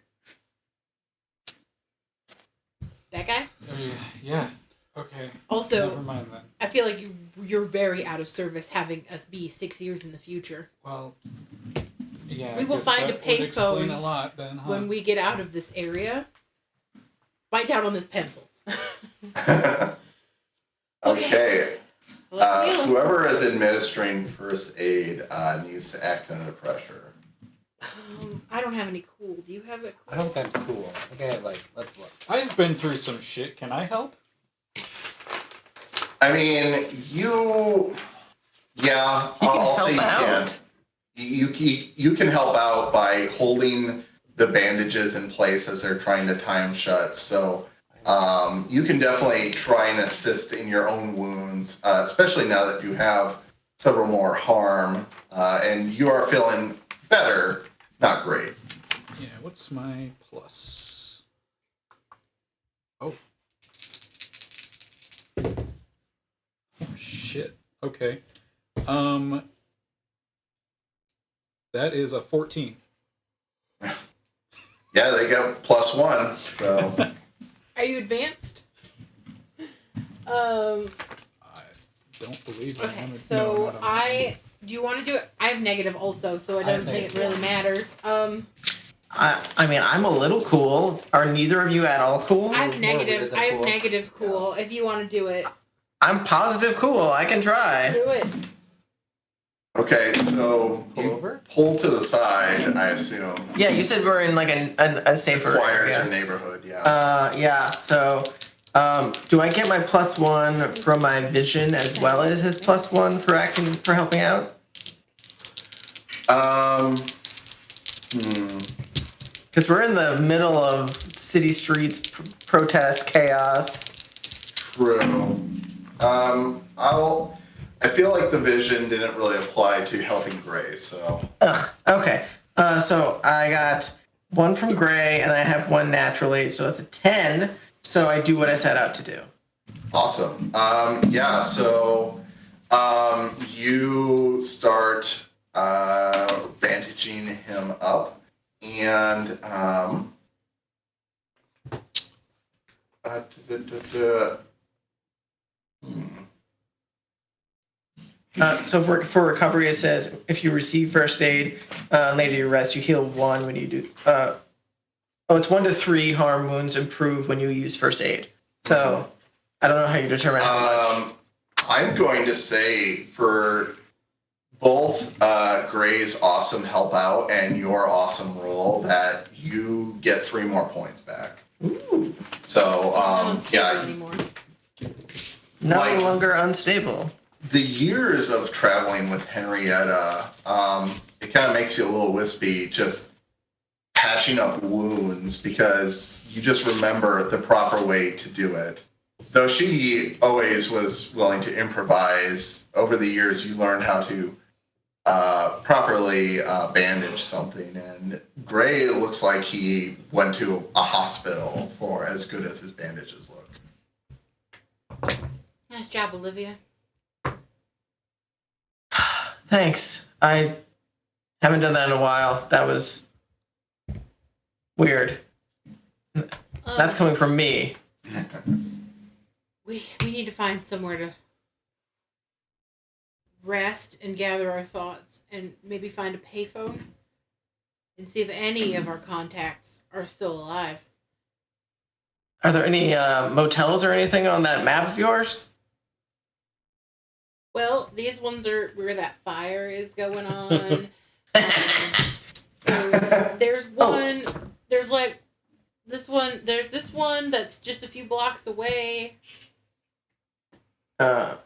That guy? Yeah. Okay. Also, Never mind then. I feel like you're very out of service having us be 6 years in the future. Well, yeah. We I will guess find that a would payphone explain a lot then, huh? when we get out of this area. Bite down on this pencil. Okay. Let's heal him. Whoever is administering first aid needs to act under pressure. I don't have any cool. Do you have it? I don't think I'm cool. I think I have like. Let's look. I've been through some shit. Can I help? I mean, yeah, He can I'll help say you can. out. You can help out by holding the bandages in place as they're trying to tie them shut. So you can definitely try and assist in your own wounds, especially now that you have several more harm and you are feeling better, not great. Yeah, what's my plus? Oh. Oh shit. Okay. That is a 14. Yeah, they got +1. So Are you advanced? I don't believe I Okay, am. so No, not on- do you want to do it? I have negative also, so I I have don't think it negative. really matters. I mean, I'm a little cool. Are neither of you at all cool? I have more negative. weird than I have cool. negative cool. If you want to do it, I'm positive cool. I can try. do it. okay, so Pull you over? pull to the side, I assume. Yeah, you said we're in like a safer Acquires area. your neighborhood, yeah. Yeah. So, do I get my +1 from my vision as well as his +1 for helping out? Because we're in the middle of city streets, protest, chaos. True. I feel like the vision didn't really apply to helping Gray, so. Ugh. Okay. So I got 1 from Gray, and I have 1 naturally, so it's a 10. So I do what I set out to do. Awesome. Yeah, so you start bandaging him up, and So for recovery, it says if you receive first aid later you rest, you heal 1 when you do. It's 1 to 3 harm wounds improve when you use first aid. So I don't know how you determine how much. I'm going to say for both Gray's awesome help out and your awesome roll that you get 3 more points back. Ooh. So Not unstable yeah, anymore. No like- longer unstable. the years of traveling with Henrietta, it kind of makes you a little wispy just patching up wounds because you just remember the proper way to do it. Though she always was willing to improvise, over the years you learned how to properly bandage something. And Gray looks like he went to a hospital for as good as his bandages look. Nice job, Olivia. Thanks. I haven't done that in a while. That was weird. That's coming from me. We need to find somewhere to rest and gather our thoughts, and maybe find a payphone and see if any of our contacts are still alive. Are there any motels or anything on that map of yours? Well, these ones are where that fire is going on. So there's one. There's like this one. There's this one that's just a few blocks away. Can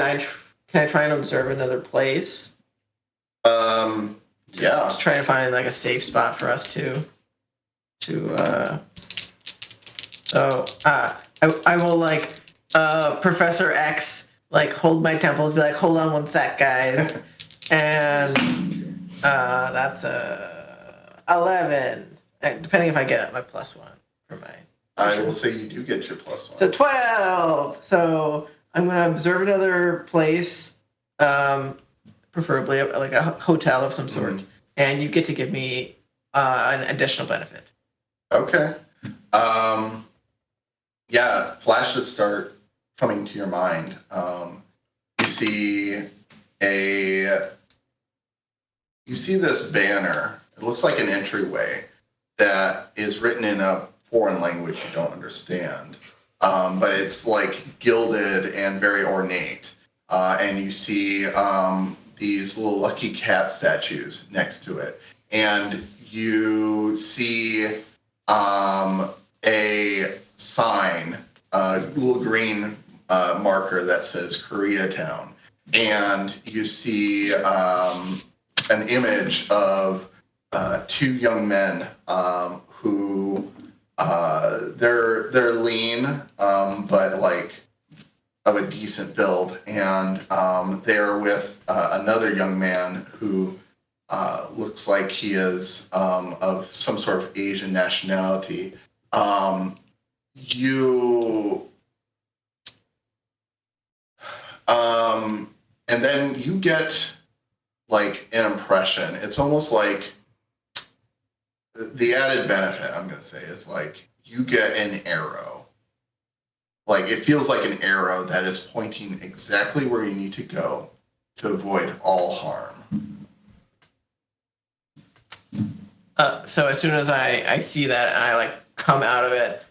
I try and observe another place? Yeah. Just try and find like a safe spot for us to. I will like Professor X like hold my temples, be like, hold on 1 sec, guys, and that's a 11. Depending if I get my +1 for my. I will say you do get your +1. So 12. So I'm gonna observe another place, preferably like a hotel of some sort, and you get to give me an additional benefit. Okay. Yeah, flashes start coming to your mind. You see this banner. It looks like an entryway that is written in a foreign language you don't understand. But it's like gilded and very ornate. And you see these little lucky cat statues next to it. And you see a sign, a little green marker that says Koreatown. And you see an image of two young men who they're lean, but like of a decent build, and they're with another young man who looks like he is of some sort of Asian nationality. And then you get like an impression. It's almost like the added benefit, I'm going to say, is like you get an arrow. Like it feels like an arrow that is pointing exactly where you need to go to avoid all harm. So as soon as I see that and I like come out of it,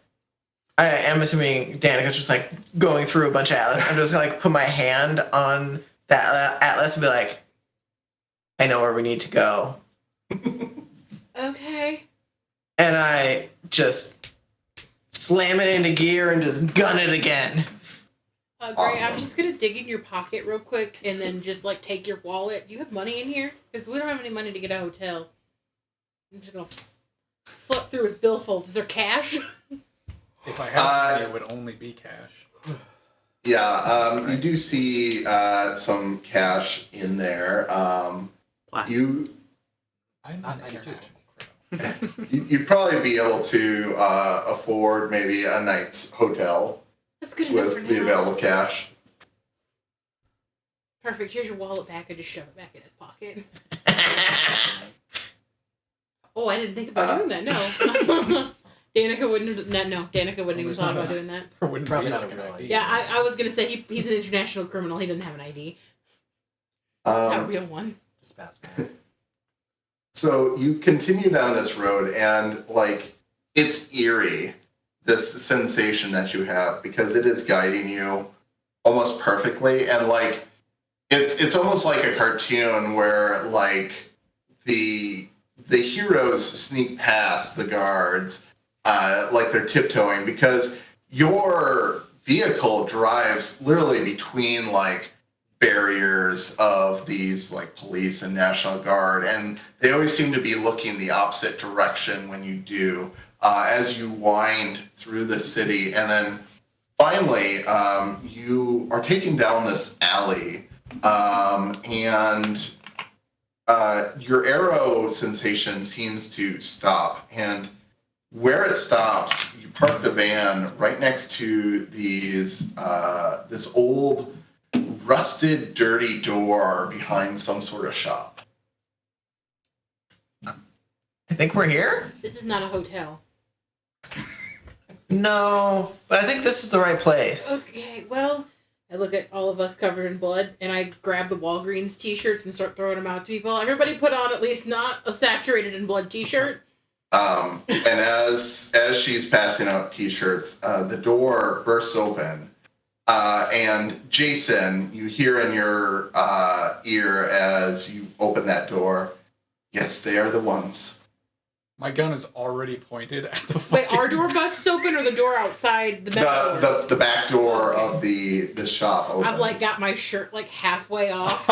I am assuming Danica's just like going through a bunch of atlas. I'm just gonna like put my hand on that atlas and be like, I know where we need to go. Okay. And I just slam it into gear and just gun it again. Great. Awesome. I'm just gonna dig in your pocket real quick and then just like take your wallet. Do you have money in here? Because we don't have any money to get a hotel. I'm just gonna flip through his billfold. Is there cash? If I had money, it would only be cash. Yeah, you do see some cash in there. Plastic. I'm not international criminal. You'd probably be able to afford maybe a night's hotel That's good enough for with the now. available cash. Perfect. Here's your wallet back. I just shove it back in his pocket. Oh, I didn't think about doing that. No. Danica wouldn't have. No, Danica wouldn't even thought about doing that. There wouldn't Probably be not like a an real ID. Yeah, I was gonna say he's an international criminal. He doesn't have an ID. Not a real one. Just pass that. So you continue down this road, and like it's eerie, this sensation that you have, because it is guiding you almost perfectly, and like it's almost like a cartoon where like the heroes sneak past the guards, like they're tiptoeing, because your vehicle drives literally between like barriers of these like police and National Guard, and they always seem to be looking the opposite direction when you do, as you wind through the city. And then finally you are taking down this alley, and your arrow sensation seems to stop, and where it stops, you park the van right next to these this old rusted, dirty door behind some sort of shop. I think we're here? This is not a hotel. No, but I think this is the right place. Okay, well, I look at all of us covered in blood, and I grab the Walgreens t-shirts and start throwing them out to people. Everybody put on at least not a saturated in blood t-shirt. And as she's passing out t-shirts, the door bursts open. And Jason, you hear in your ear as you open that door, yes, they are the ones. My gun is already pointed at the Wait, fucking... our door busts open or the door outside the back door? The back door of the shop opens. I've like got my shirt like halfway off.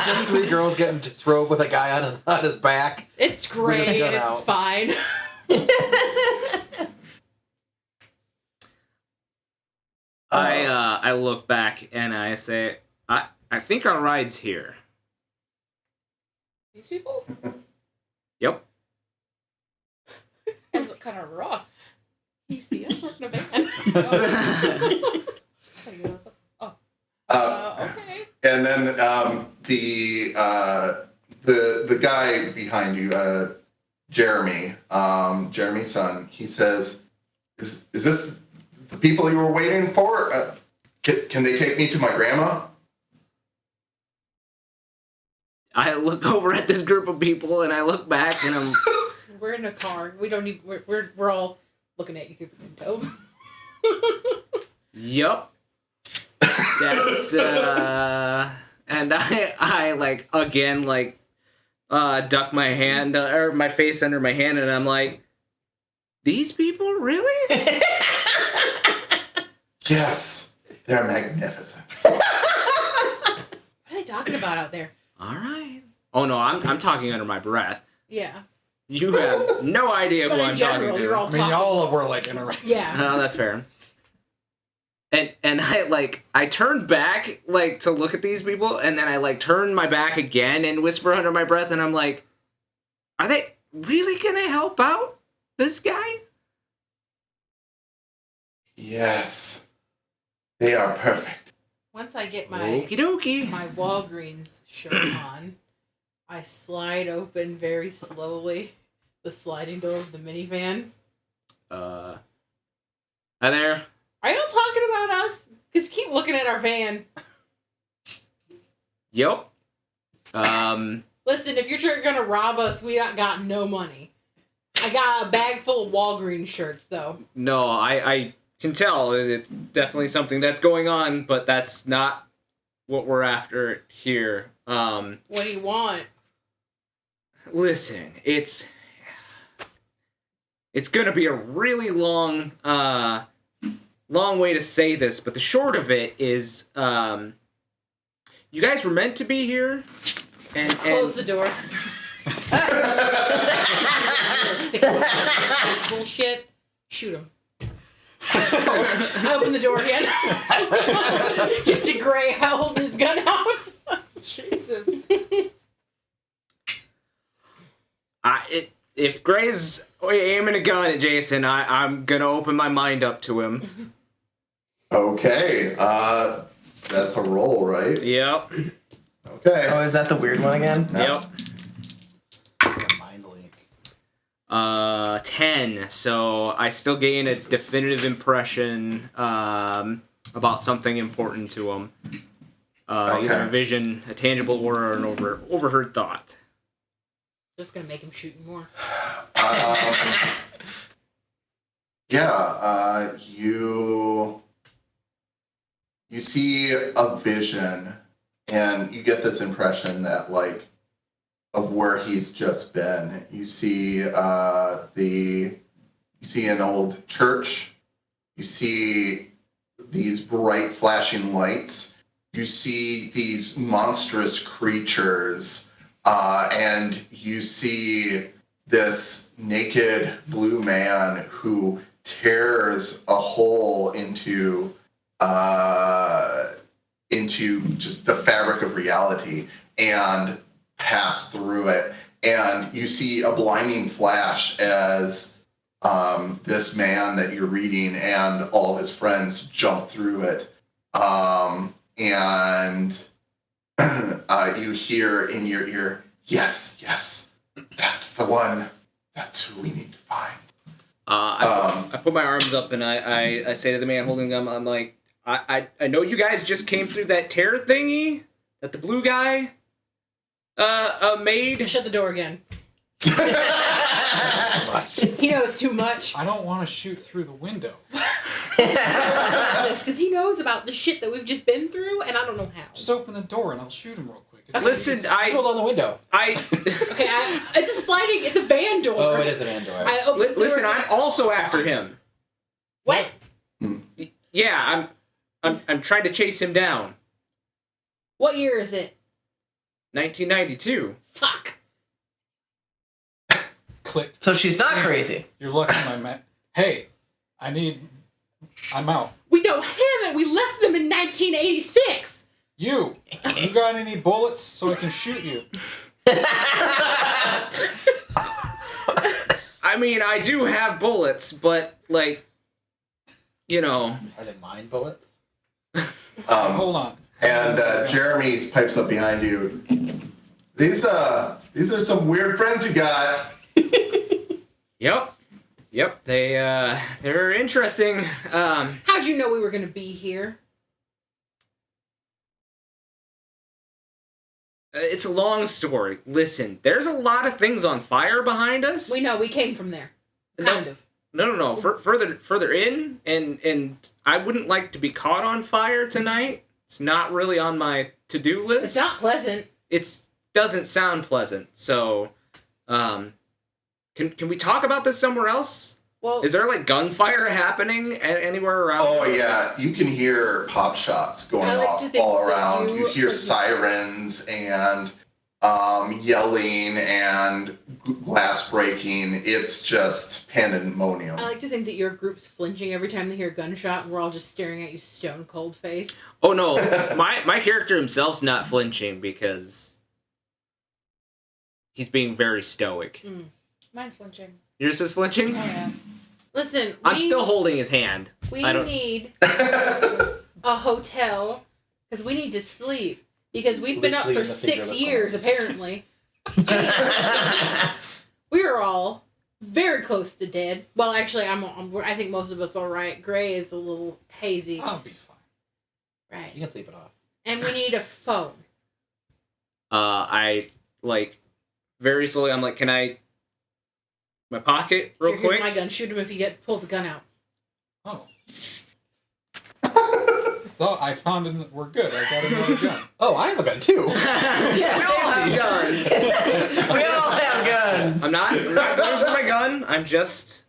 Just 3 girls getting disrobed with a guy on his back. It's With his gray. gun It's out. fine. I look back and I say, I think our ride's here. These people? Yep. Guys look kind of rough. You see us working a van. Okay. And then the guy behind you, Jeremy, Jeremy's son, he says, "Is this the people you were waiting for? Can they take me to my grandma?" I look over at this group of people and I look back and I'm... We're in a car. We don't need. We're all looking at you through the window. Yup. That's And I like again like duck my hand or my face under my hand, and I'm like, these people really? Yes, they're magnificent. What are they talking about out there? All right. Oh no, I'm talking under my breath. Yeah. You have no idea who But I'm in talking general, to. you're all I mean, talking. y'all were like interacting. Yeah. Oh, that's fair. And I turned back like to look at these people, and then I like turned my back again and whisper under my breath, and I'm like, are they really gonna help out this guy? Yes, they are perfect. Once I get my Okie dokie. my Walgreens shirt on, I slide open very slowly the sliding door of the minivan. Hi there. Are y'all talking about us? Because keep looking at our van. Yep. Listen, if you're gonna rob us, we got no money. I got a bag full of Walgreens shirts, though. No, I can tell it's definitely something that's going on, but that's not what we're after here. What do you want? Listen, it's gonna be a really long way to say this, but the short of it is, you guys were meant to be here, and Close the door. Bullshit. Shoot him. I open the door again. Just a gray holding his gun out. Jesus. If Gray's aiming a gun at Jason, I'm gonna open my mind up to him. Okay, that's a roll, right? Yep. Okay. Oh, is that the weird one again? Yep. Like a mind leak. 10. So I still gain a definitive impression about something important to him. Either a Okay. vision, a tangible aura, or an overheard thought. Just gonna make him shoot you more. Yeah, you see a vision, and you get this impression that like of where he's just been. You see an old church. You see these bright flashing lights. You see these monstrous creatures, and you see this naked blue man who tears a hole into just the fabric of reality and pass through it. And you see a blinding flash as this man that you're reading and all his friends jump through it. And you hear in your ear, yes, that's the one. That's who we need to find. I put my arms up and I say to the man holding them, I'm like, I know you guys just came through that terror thingy that the blue guy made. Shut the door again. He knows too much. I don't want to shoot through the window. Because he knows about the shit that we've just been through, and I don't know how. Just open the door and I'll shoot him real quick. It's Listen, easy. Hold on the window. I Okay, it's a van door. Oh, it is an van door. I open the door. listen. I'm also after him. What? Yeah, I'm trying to chase him down. What year is it? 1992. Fuck. Click. So she's not crazy. You're lucky, my man. Hey, I'm out. We don't have it. We left them in You1986. got any bullets so I can shoot you? I mean, I do have bullets, but like, you know. Are they mind bullets? Hold on. And Jeremy pipes up behind you. These are some weird friends you got. Yep. They're interesting. How'd you know we were gonna be here? It's a long story. Listen, there's a lot of things on fire behind us. We know we came from there. Kind of. No. Further in, and I wouldn't like to be caught on fire tonight. It's not really on my to-do list. It's not pleasant. It doesn't sound pleasant. So, can we talk about this somewhere else? Well, Is there like gunfire happening anywhere around? Oh yeah, you can hear pop shots going I like to off think all that around. You hear like, sirens and yelling and glass breaking. It's just pandemonium. I like to think that your group's flinching every time they hear a gunshot, and we're all just staring at you stone cold faced. Oh no, my character himself's not flinching because he's being very stoic. Mine's flinching. Yours is flinching? Oh yeah. Listen, I'm still holding his hand. We I don't- need a hotel because we need to sleep because we've been up for Loosely in the 6 figure years of apparently. We are all very close to dead. Well, actually, I think most of us are right. Gray is a little hazy, I'll be fine. right? You can sleep it off. And we need a phone. I like very slowly. I'm like, can I? My pocket real Here's quick. my gun. Shoot him if he pulls the gun out. Oh. So I found we're good. I got another gun. Oh, I have a gun too. We all have guns. We all have guns. I'm not going for my gun. I'm just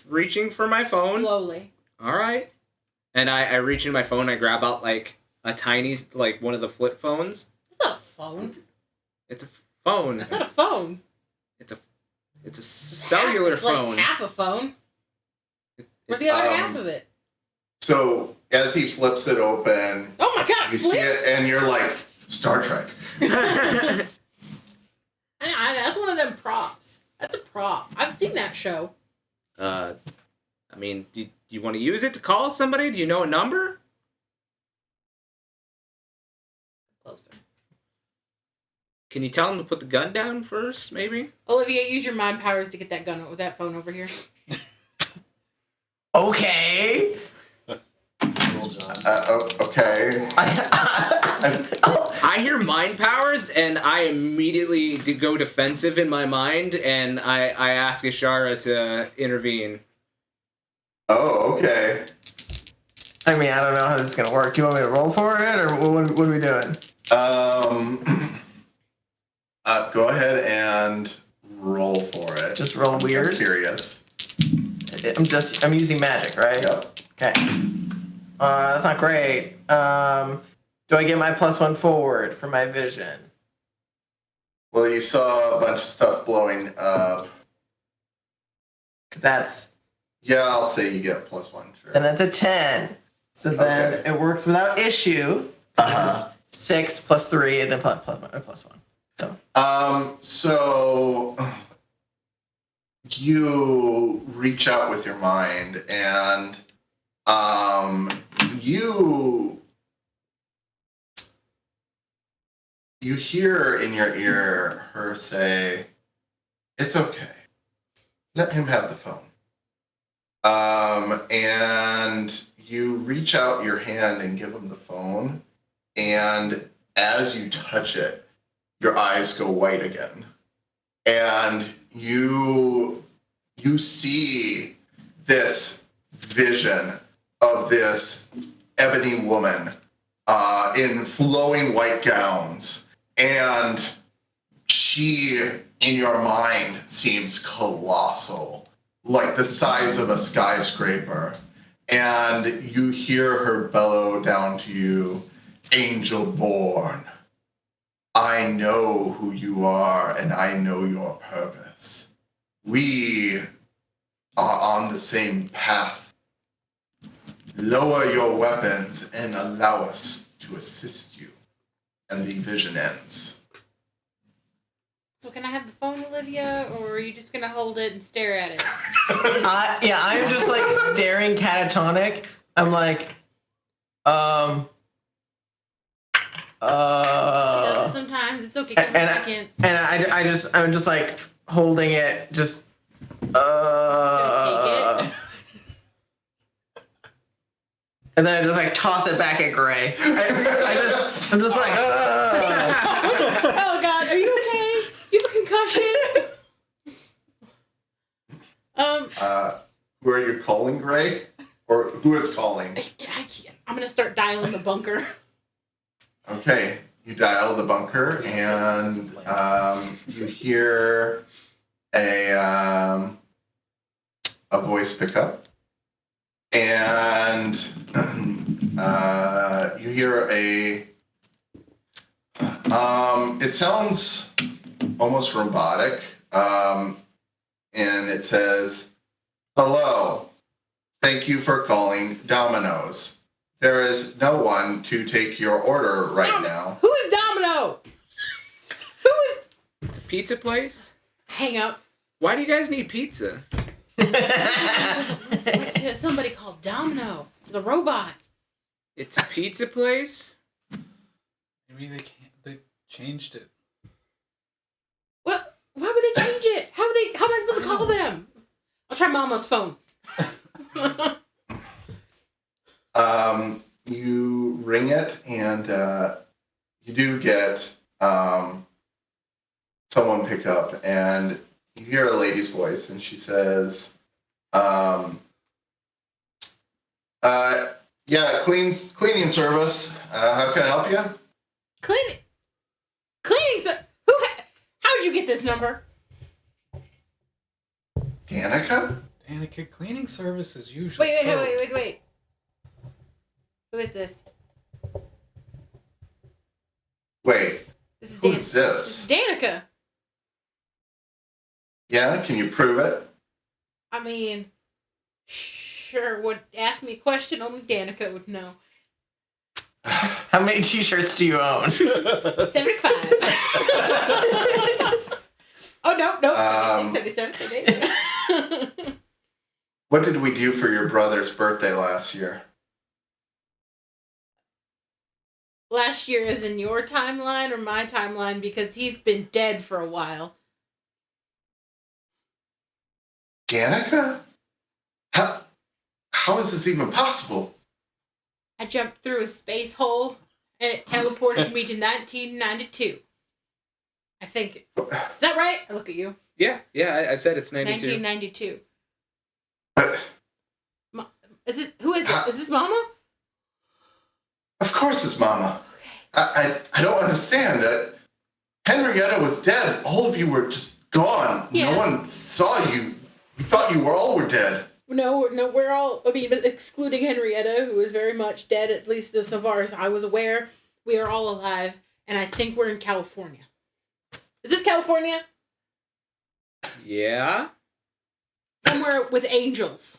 reaching for my phone. Slowly. All right. And I reach in my phone. I grab out like a tiny, like one of the flip phones. That's not a phone. It's a phone. That's not a phone. It's a cellular It's phone. like half a phone. Where's It's- the other half of it? So as he flips it open, Oh my god, you see flips! it, and you're like, Star Trek. I that's one of them props. That's a prop. I've seen that show. I mean, do you want to use it to call somebody? Do you know a number? Closer. Can you tell him to put the gun down first, maybe? Olivia, use your mind powers to get that gun with that phone over here. Okay. Cool, John. Okay. I hear mind powers, and I immediately go defensive in my mind, and I ask Ishara to intervene. Oh, okay. I mean, I don't know how this is gonna work. Do you want me to roll for it, or what are we doing? Go ahead and roll for it. Just roll I'm weird. curious. I'm using magic, right? Yep. Okay. That's not great. Do I get my +1 forward for my vision? Well, you saw a bunch of stuff blowing up. Cause that's Yeah, I'll say you get +1. Sure. then that's a 10. So then Okay. it works without issue. This is 6 + 3 and then +1. So you reach out with your mind, and you hear in your ear her say, "It's okay. Let him have the phone." And you reach out your hand and give him the phone, and as you touch it, your eyes go white again, and you see this vision of this ebony woman in flowing white gowns, and she, in your mind, seems colossal, like the size of a skyscraper, and you hear her bellow down to you, "Angel born, I know who you are, and I know your purpose. We are on the same path. Lower your weapons and allow us to assist you." And the vision ends. So can I have the phone, Olivia, or are you just gonna hold it and stare at it? Yeah, I'm just like staring catatonic. I'm like, She does it sometimes. It's okay. Give me a second. and I'm just like holding it, just Gonna take it. and then I just like toss it back at Gray. I'm just like, Oh God, are you okay? You have a concussion? Who are you calling, Gray? Or who is calling? I'm gonna start dialing the bunker. Okay, you dial the bunker and you hear a voice pick up, and you hear it sounds almost robotic, and it says, "Hello, thank you for calling Domino's. There is no one to take your order right now." Who is Domino? Who is? It's a pizza place? Hang up. Why do you guys need pizza? Went to somebody called Domino. The robot. It's a pizza place? Maybe they changed it. What? Why would they change it? How am I supposed to call them? I'll try Mama's phone. You ring it, and you do get someone pick up, and you hear a lady's voice, and she says, "Yeah, cleaning service. How can I help you?" Cleaning. How did you get this number? Danica? Danica, cleaning service is usually. Wait. Who is this? Wait, This is who's This this? is Danica. Yeah, can you prove it? I mean, sure. Would ask me a question only Danica would know. How many t-shirts do you own? 75. Oh no, 76, 77, 78. What did we do for your brother's birthday last year? Last year is in your timeline or my timeline because he's been dead for a while. Danica? How is this even possible? I jumped through a space hole and it teleported me to 1992. I think. Is that right? I look at you. Yeah, I said it's 92. 1992. But Who is it? Is this Mama? of course it's Mama. I don't understand. Henrietta was dead. All of you were just gone. Yeah. No one saw you. We thought you all were dead. No, we're all, I mean, excluding Henrietta, who is very much dead, at least so far as I was aware. We are all alive, and I think we're in California. Is this California? Yeah? Somewhere with angels.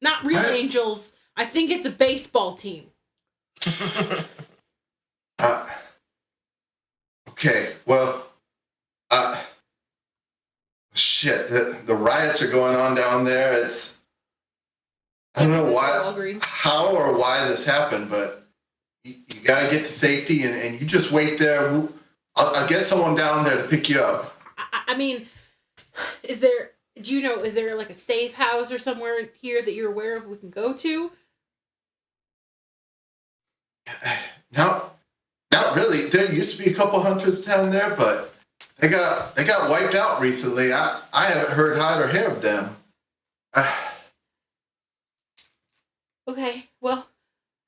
Not real angels. I think it's a baseball team. Okay, well, shit, the riots are going on down there. I don't know how or why this happened, but you gotta get to safety, and you just wait there. I'll get someone down there to pick you up. I mean, is there like a safe house or somewhere here that you're aware of we can go to? No, not really. There used to be a couple hunters down there, but they got wiped out recently. I haven't heard hide or hair of them. Okay, well,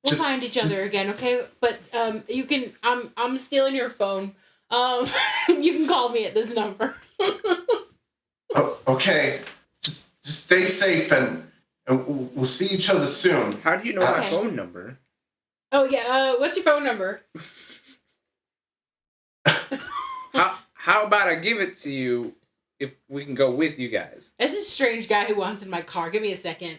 we'll find each other again, okay? But you can. I'm stealing your phone. You can call me at this number. Okay, just stay safe, and we'll see each other soon. How do you know my Okay. phone number? Oh yeah. What's your phone number? How about I give it to you if we can go with you guys? This is a strange guy who wants in my car. Give me a second.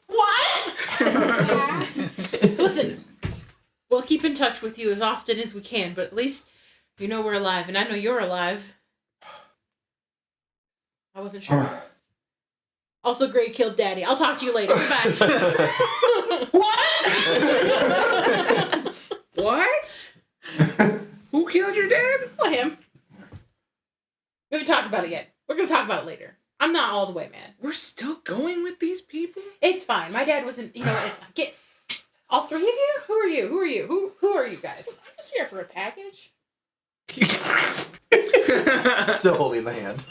What? Listen, we'll keep in touch with you as often as we can, but at least you know we're alive, and I know you're alive. I wasn't sure. Also, Gray killed Daddy. I'll talk to you later. Bye. What? What? Who killed your dad? Well, him. We haven't talked about it yet. We're going to talk about it later. I'm not all the way mad. We're still going with these people? It's fine. My dad wasn't, it's fine. Get all three of you? Who are you? Who are you guys? I'm just here for a package. Still holding the hand.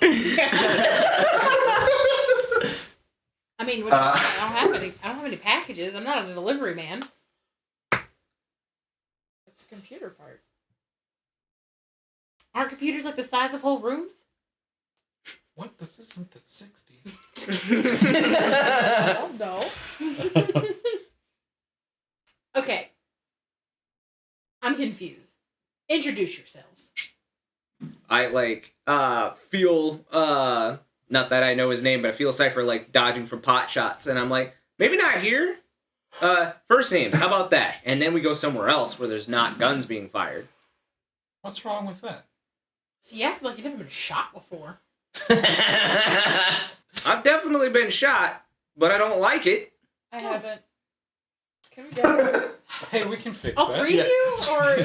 I mean, I don't have have any packages. I'm not a delivery man. It's a computer part. Aren't computers like the size of whole rooms? What? This isn't the 60s. Oh no. Okay. I'm confused. Introduce yourselves. I feel not that I know his name, but I feel Cipher like dodging from pot shots, and I'm like, maybe not here. First names, how about that? And then we go somewhere else where there's not guns being fired. What's wrong with that? So you act like you've never been shot before. I've definitely been shot, but I don't like it. I haven't. Can we go? Hey, we can fix All that. three of you? Or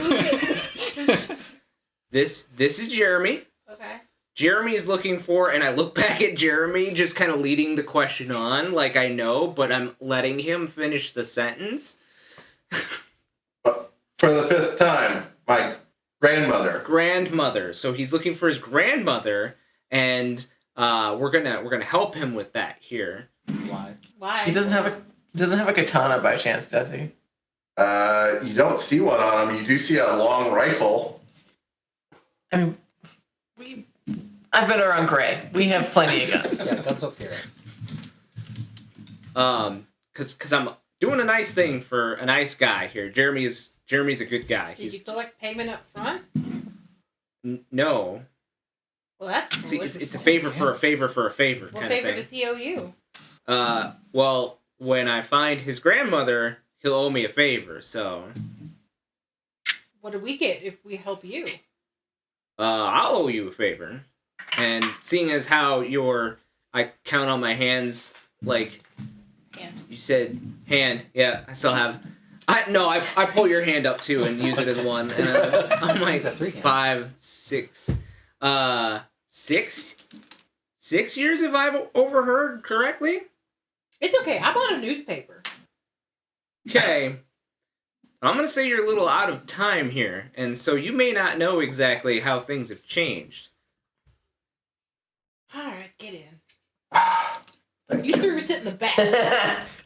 This is Jeremy. Okay. Jeremy is looking for, and I look back at Jeremy, just kind of leading the question on, like I know, but I'm letting him finish the sentence. For the 5th time, my Grandmother. So he's looking for his grandmother, and we're gonna help him with that here. Why? He doesn't have a katana by chance, does he? You don't see one on him. You do see a long rifle. I mean, I've been around Gray. We have plenty of guns. Yeah, guns don't scare us. Cause I'm doing a nice thing for a nice guy here. Jeremy's a good guy. Did you collect payment up front? No. Well, that's cool. See, it's a favor for a favor for a favor What kind of favor thing. does he owe you? Well, when I find his grandmother, he'll owe me a favor. So, What do we get if we help you? I'll owe you a favor. And seeing as how I count on my hands, like Hand. you said, hand. Yeah, I still have. I pull your hand up too and use it as one. And I'm like He's got 3 hands. 5, 6, 6 years if I've overheard correctly. It's okay. I bought a newspaper. Okay. I'm going to say you're a little out of time here, and so you may not know exactly how things have changed. All right, get in. Thank You threw your sit in the back.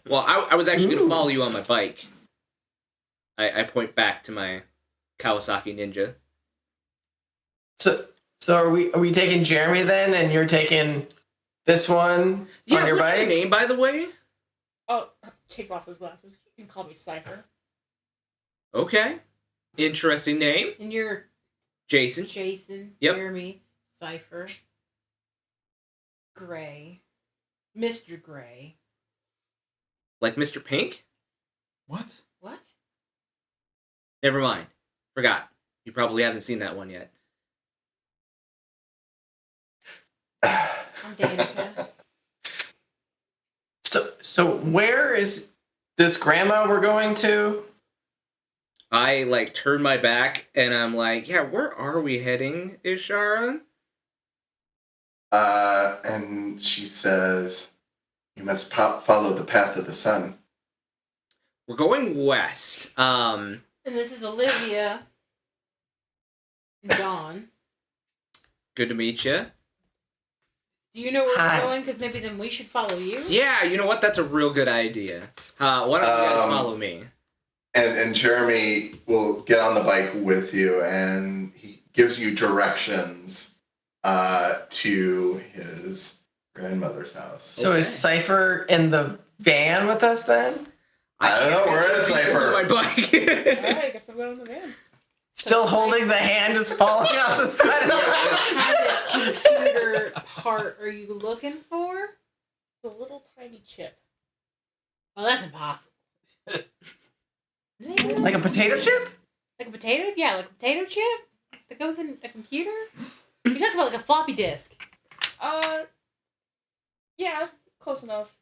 Well, I was actually going to follow you on my bike. I point back to my Kawasaki Ninja. So are we taking Jeremy then, and you're taking this one Yeah, on your what's bike? your name, by the way? Oh, takes off his glasses. You can call me Cipher. Okay. Interesting name. And you're Jason. Jason, Yep. Jeremy, Cipher, Gray, Mr. Gray. Like Mr. Pink? What? What? Never mind. Forgot. You probably haven't seen that one yet. I'm Danica. So where is this grandma we're going to? I turn my back and I'm like, yeah, where are we heading, Ishara? And she says, "You must follow the path of the sun." We're going west. And this is Olivia. And Dawn. Good to meet you. Do you know where Hi. we're going? Because maybe then we should follow you. Yeah, you know what? That's a real good idea. Why don't you guys follow me? And Jeremy will get on the bike with you, and he gives you directions to his grandmother's house. So is Cipher in the van with us then? I don't know, where is On Cipher? my bike. Alright, I guess I'm going in the van. Still holding the hand just falling off the side of the What computer part are you looking for? It's a little tiny chip. Well, that's impossible. Like a potato chip? Like a potato? Yeah, like a potato chip that goes in a computer? You're talking about like a floppy disk. Yeah, close enough.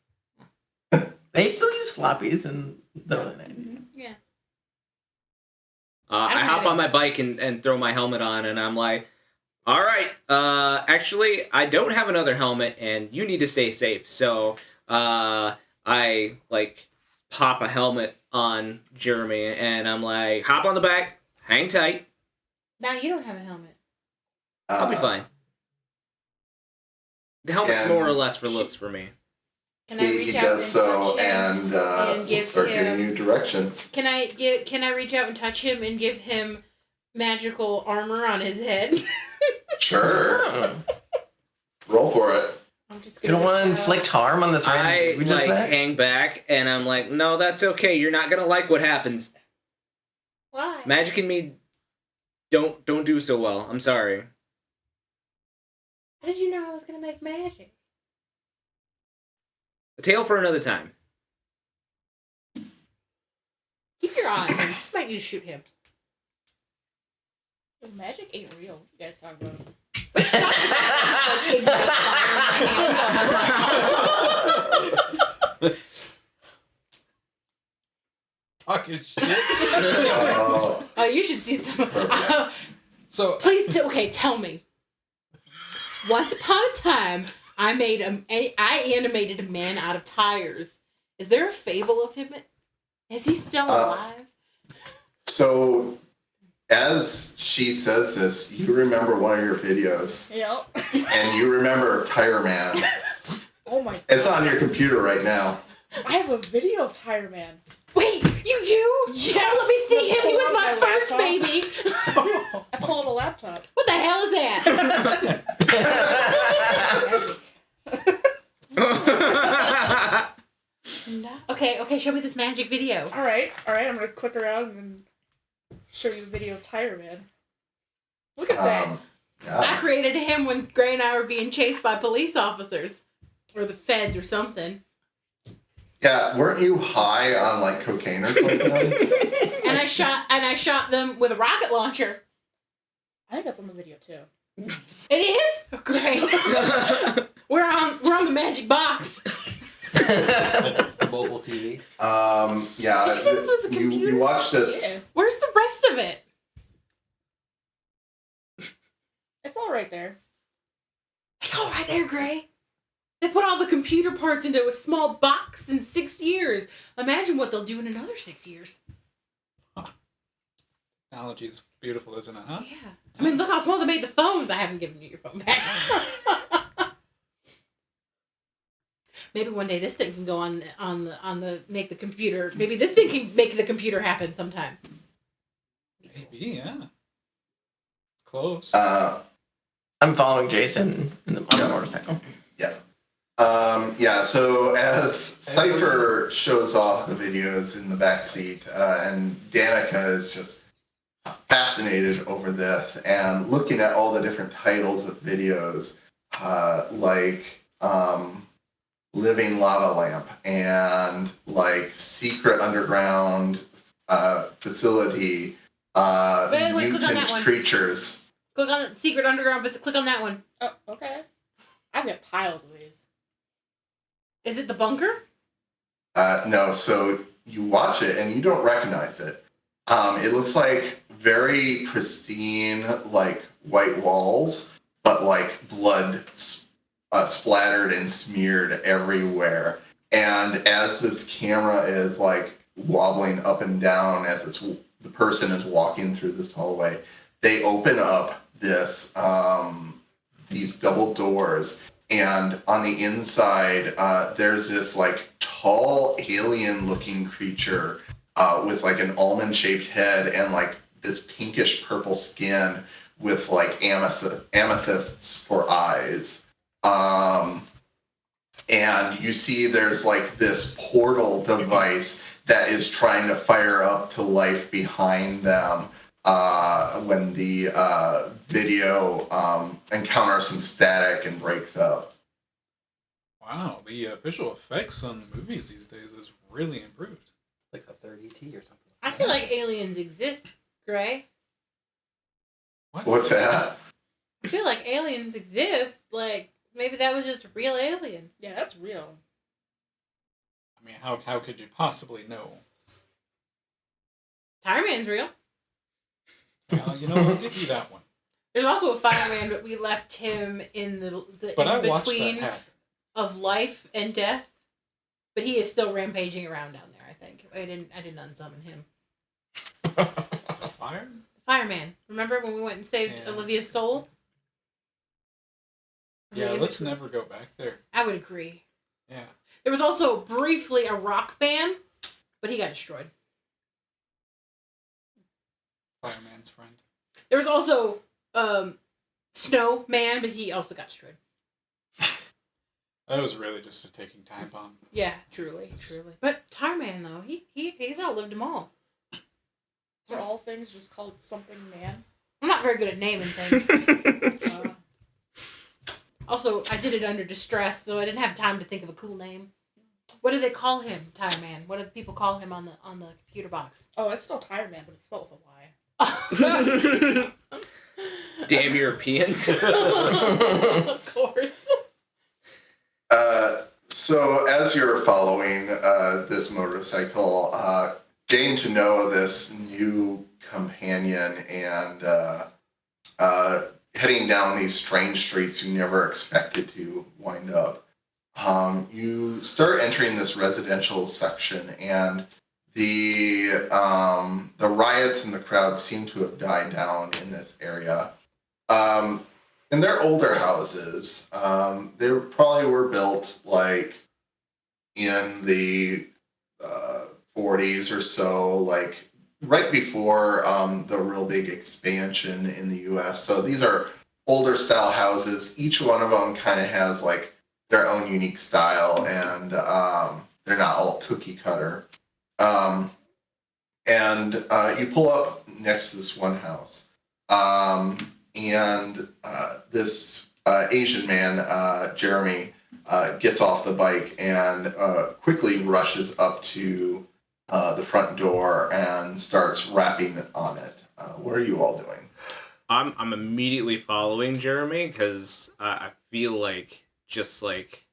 They still use floppies in the early 90s. Yeah. I don't hop have on it. my bike and throw my helmet on, and I'm like, all right, actually, I don't have another helmet, and you need to stay safe. So I, pop a helmet on Jeremy, and I'm like, hop on the back, hang tight, Now you don't have a helmet. I'll be fine. The helmet's and more or less for looks for me. Can I he reach out does and so, touch him and and we'll give start giving him- you directions. Can I reach out and touch him and give him magical armor on his head? Sure. Oh. Roll for it. I'm just You don't want to inflict harm on this I random we just like met? hang back, and I'm like, no, that's okay. You're not gonna like what happens. Why? Magic and me don't do so well. I'm sorry. How did you know I was gonna make magic? A tale for another time. Keep your eye on him. You just might need to shoot him. Magic ain't real. What you guys talk about? Talking shit. Oh, Oh, you should see some. So Please, tell me. Once upon a time, I animated a man out of tires. Is there a fable of him? Is he still alive? so, as she says this, you remember one of your videos, Yep. and you remember Tire Man. Oh my. It's on your computer right now. I have a video of Tire Man. Wait, you do? Yeah. Oh, let me see him. He was my My first laptop. baby. I pull out a laptop. What the hell is that? Okay, show me this magic video. All right. I'm gonna click around and show you the video of Tire Man. Look at that. I I created him when Gray and I were being chased by police officers. Or the feds or something. Yeah, weren't you high on like cocaine or something? And I shot them with a rocket launcher. I think that's on the video too. It is? Oh, great. We're on the magic box. Mobile TV. Yeah. Did you say this was a computer? You watch this. Yeah. Where's the rest of it? It's all right there. It's all right there, Gray. They put all the computer parts into a small box in 6 years. Imagine what they'll do in another 6 years. technology is beautiful, isn't it? Huh? Yeah. I mean, look how small they made the phones. I haven't given you your phone back. Maybe one day this thing can go on the make the computer. Maybe this thing can make the computer happen sometime. Maybe, yeah. It's close. I'm following Jason on the motorcycle. Yeah, so as Cipher shows off the videos in the back seat, and Danica is just fascinated over this and looking at all the different titles of videos, like Living Lava Lamp and like Secret Underground Facility, Wait, click on that Mutant one. Creatures. Click on Secret Underground. Click on that one. Oh, okay. I've got piles of these. Is it the bunker? No, so you watch it and you don't recognize it. It looks like very pristine, like white walls, but like blood splattered and smeared everywhere. And as this camera is like wobbling up and down as the person is walking through this hallway, they open up this these double doors. And on the inside, there's this like tall alien-looking creature with like an almond-shaped head and like this pinkish purple skin with like amethysts for eyes. And you see there's like this portal device that is trying to fire up to life behind them when the video encounters some static and breaks up. Wow, the visual effects on the movies these days is really improved. Like a 30T or something. I feel like aliens exist, Gray. What? What's that? I feel like aliens exist. Like, maybe that was just a real alien. Yeah, that's real. I mean, how could you possibly know? Tire Man's real. Well, you know, I'll give you that one. There's also a fireman, but we left him in the But I in watched that between happen. of life and death. But he is still rampaging around down there, I think. I didn't unsummon him. The fire? The fireman. Remember when we went and saved Yeah. Olivia's soul? Yeah, Really, let's never go back there. I would agree. Yeah. There was also briefly a rock band, but he got destroyed. Fireman's friend. There was also Snowman, but he also got destroyed. That was really just a ticking time bomb. Yeah, truly. But Tarman, though, he's outlived them all. Were all things just called something man? I'm not very good at naming things. Also, I did it under distress, so I didn't have time to think of a cool name. What do they call him, Tire Man? What do people call him on the computer box? Oh, it's still Tire Man, but it's spelled with a Y. Damn Europeans. Of course. So as you're following this motorcycle, getting to know this new companion and heading down these strange streets you never expected to wind up, you start entering this residential section, and the riots and the crowd seem to have died down in this area. And they're older houses. They probably were built like in the 40s or so, like right before the real big expansion in the U.S. So these are older style houses. Each one of them kind of has like their own unique style, and they're not all cookie cutter. And you pull up next to this one house. And this Asian man, Jeremy, gets off the bike and quickly rushes up to the front door and starts rapping on it. What are you all doing? I'm immediately following Jeremy because I feel like just like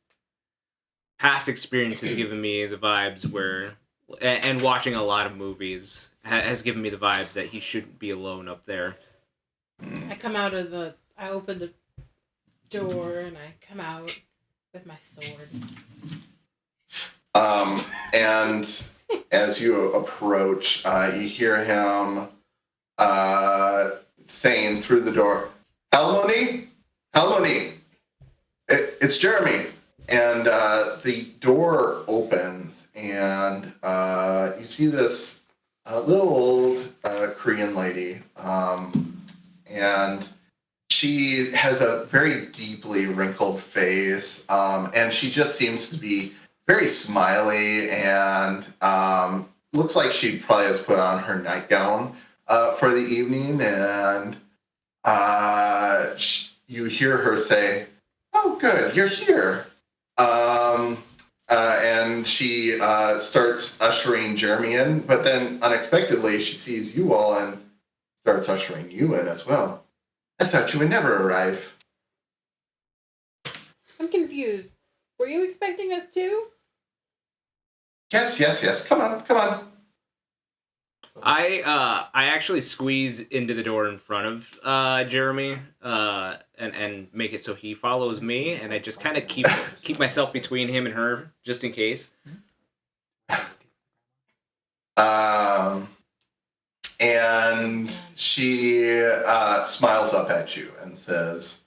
past experience has given me the vibes where, and watching a lot of movies has given me the vibes that he shouldn't be alone up there. I open the door and I come out with my sword. And as you approach, you hear him saying through the door, Halmoni, it's Jeremy. And the door opens, and you see this little old Korean lady, and she has a very deeply wrinkled face, and she just seems to be very smiley, and looks like she probably has put on her nightgown for the evening, and you hear her say, "Oh, good, you're here." And she starts ushering Jeremy in, but then unexpectedly she sees you all and starts ushering you in as well. I thought you would never arrive. I'm confused. Were you expecting us too? Yes. Come on. I actually squeeze into the door in front of Jeremy and make it so he follows me, and I just kind of keep myself between him and her just in case. And she smiles up at you and says,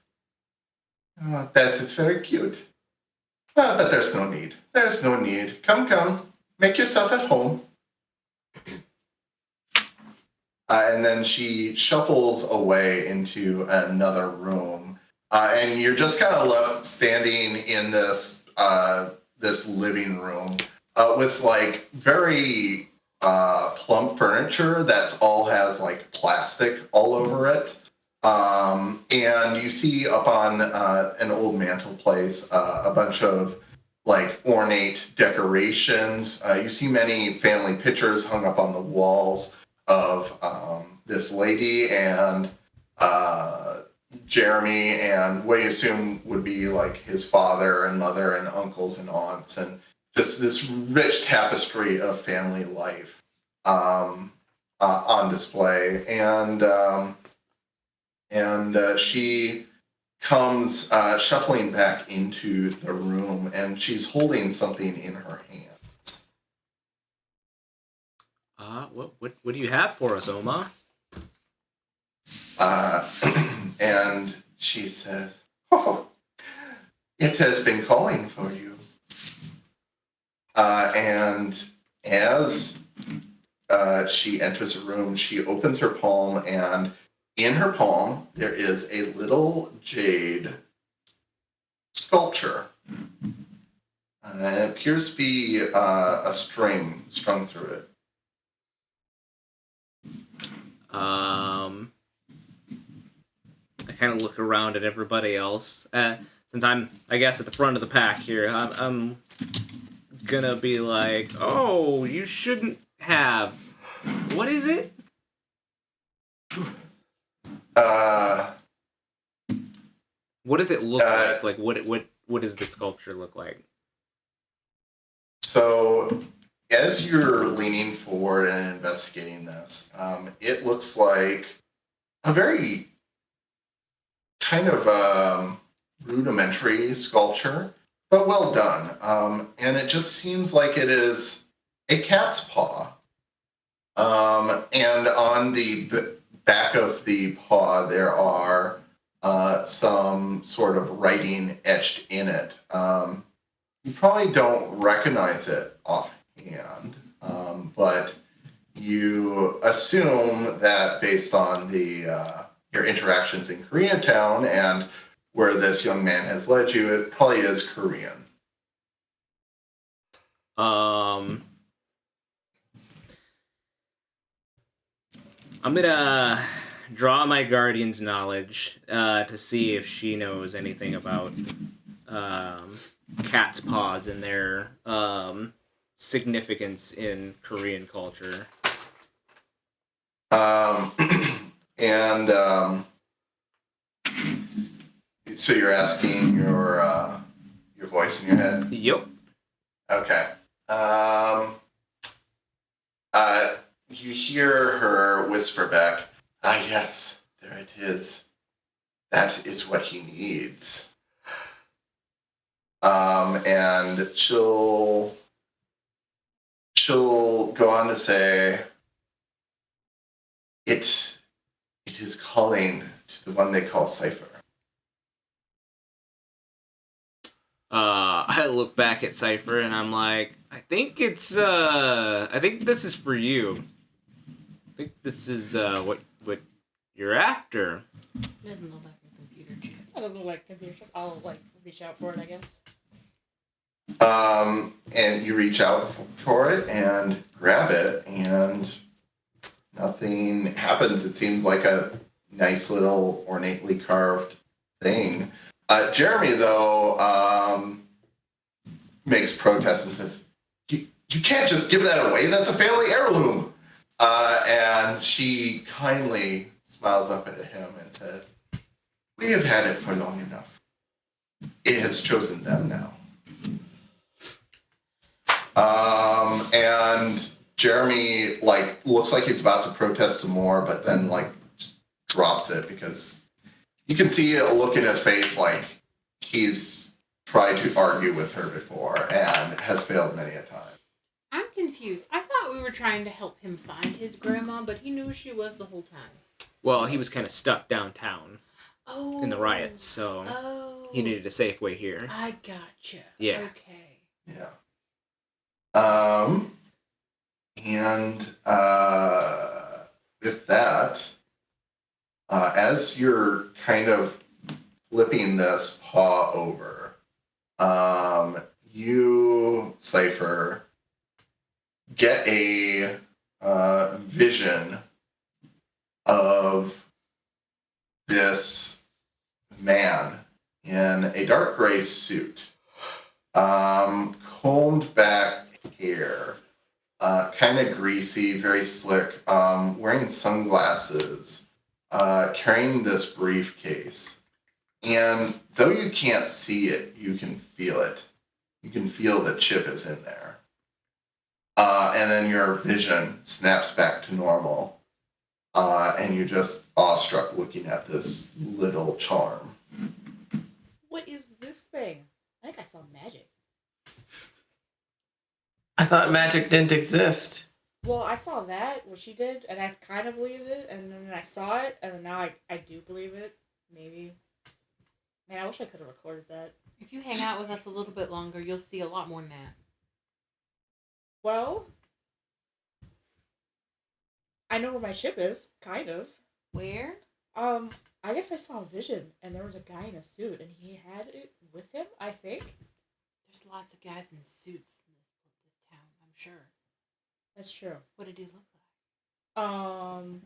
"Oh, that is very cute. But there's no need. Come. Make yourself at home." And then she shuffles away into another room. And you're just kind of left standing in this this living room with like very plump furniture that all has like plastic all over it. And you see up on an old mantelpiece a bunch of like ornate decorations. You see many family pictures hung up on the walls of this lady and Jeremy and what you assume would be like his father and mother and uncles and aunts, and just this rich tapestry of family life on display. And she comes shuffling back into the room, and she's holding something in her hand. What do you have for us, Oma? And she says, "Oh, it has been calling for you." And as she enters the room, she opens her palm, and in her palm there is a little jade sculpture. It appears to be a string strung through it. I kind of look around at everybody else. Since I'm, I guess, at the front of the pack here, I'm gonna be like, oh, you shouldn't have. What is it? What does it look like? Like, what does the sculpture look like? So, as you're leaning forward and investigating this, it looks like a very kind of rudimentary sculpture, but well done. And it just seems like it is a cat's paw. And on the back of the paw, there are some sort of writing etched in it. You probably don't recognize it offhand, but you assume that based on your interactions in Koreatown and where this young man has led you, it probably is Korean. I'm gonna draw my guardian's knowledge to see if she knows anything about cat's paws and their significance in Korean culture. And so you're asking your voice in your head? Yep. Okay. You hear her whisper back, "Ah, yes, there it is. That is what he needs." And she'll go on to say, it is calling to the one they call Cipher. I look back at Cipher and I'm like, I think this is for you. I think this is what you're after. Doesn't look like a computer chip. That doesn't look like a computer chip. I'll like reach out for it, I guess. And you reach out for it and grab it, and nothing happens. It seems like a nice little ornately carved thing. Jeremy, though, makes protests and says, you can't just give that away. That's a family heirloom. And she kindly smiles up at him and says, we have had it for long enough. It has chosen them now. And Jeremy, looks like he's about to protest some more, but then, just drops it because you can see a look in his face like he's tried to argue with her before and has failed many a time. I'm confused. I thought we were trying to help him find his grandma, but he knew who she was the whole time. Well, he was kind of stuck downtown Oh. in the riots, so he needed a safe way here. I gotcha. Yeah. Okay. Yeah. And with that, as you're kind of flipping this paw over, you, Cipher, get a vision of this man in a dark gray suit, combed back hair, kind of greasy, very slick, wearing sunglasses, carrying this briefcase. And though you can't see it, you can feel it. You can feel the chip is in there. And then your vision snaps back to normal. And you're just awestruck looking at this little charm. What is this thing? I think I saw magic. I thought magic didn't exist. Well, I saw that, what she did, and I kind of believed it, and then I saw it, and now I do believe it. Maybe. Man, I wish I could have recorded that. If you hang out with us a little bit longer, you'll see a lot more than that. Well, I know where my ship is, kind of. Where? I guess I saw a vision, and there was a guy in a suit, and he had it with him, I think. There's lots of guys in suits in this town, I'm sure. That's true. What did he look like?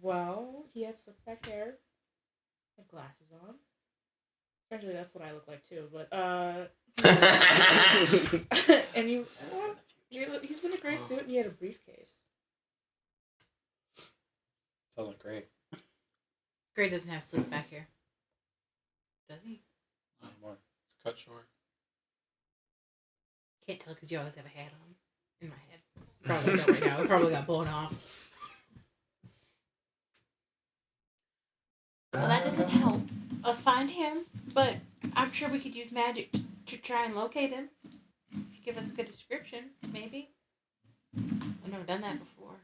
Well, he had slick back hair, had glasses on. Strangely, that's what I look like too, but, and he was in a gray suit, and he had a briefcase. Sounds like great. Gray doesn't have slick back hair. Does he? Not anymore. It's cut short. Can't tell because you always have a hat on. In my head. Probably don't right now. It probably got blown off. Well, that doesn't help us find him, but I'm sure we could use magic to try and locate him. If you give us a good description, maybe. I've never done that before.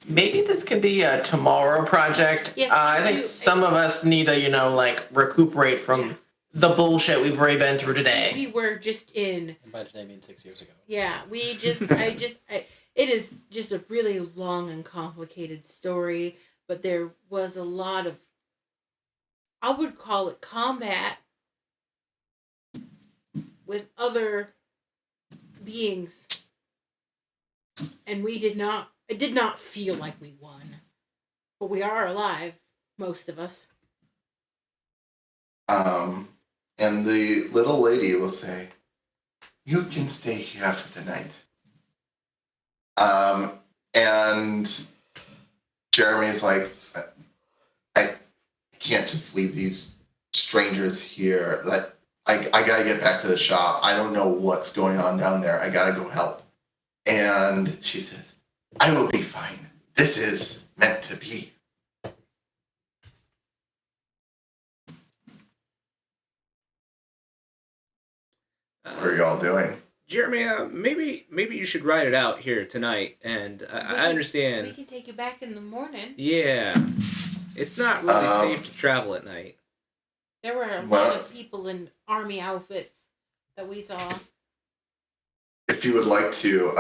Maybe this could be a tomorrow project. Yes, I think some of us need to, recuperate from the bullshit we've already been through today. We were just in. And by today I mean 6 years ago. Yeah, it is just a really long and complicated story, but there was a lot of, I would call it combat with other beings. And it did not feel like we won. But we are alive, most of us. And the little lady will say, "You can stay here for the night." And Jeremy's like, I can't just leave these strangers here. I gotta get back to the shop. I don't know what's going on down there. I gotta go help. And she says, "I will be fine. This is meant to be." What are y'all doing? Jeremy, maybe you should ride it out here tonight. And I understand. We can take you back in the morning. Yeah, it's not really safe to travel at night. There were a lot of people in army outfits that we saw. If you would like to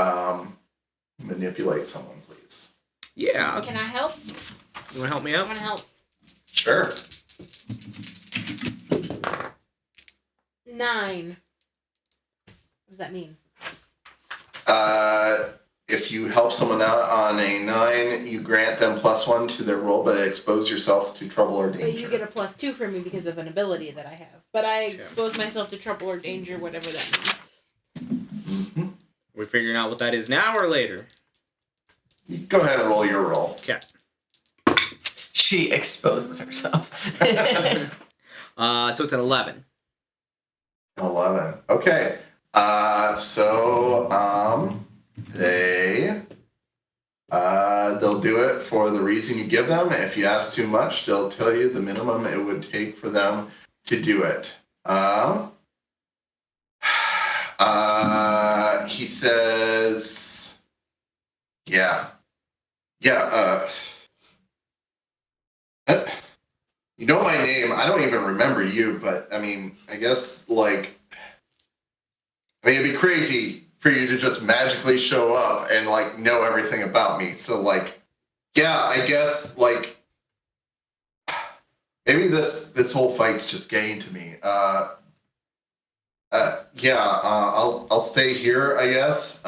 manipulate someone, please. Yeah. Can I help? You want to help me I out? want to help. Sure. 9. What does that mean? If you help someone out on a 9, you grant them +1 to their roll, but expose yourself to trouble or danger. But you get a +2 from me because of an ability that I have. But I expose myself to trouble or danger, whatever that means. Mm-hmm. We're figuring out what that is now or later. Go ahead and roll your roll. Okay. She exposes herself. So it's an 11. 11. Okay. They'll do it for the reason you give them. If you ask too much, they'll tell you the minimum it would take for them to do it. He says, yeah, you know my name. I don't even remember you, but I mean, I guess it'd be crazy for you to just magically show up and know everything about me. So I guess maybe this whole fight's just getting to me. I'll stay here, I guess.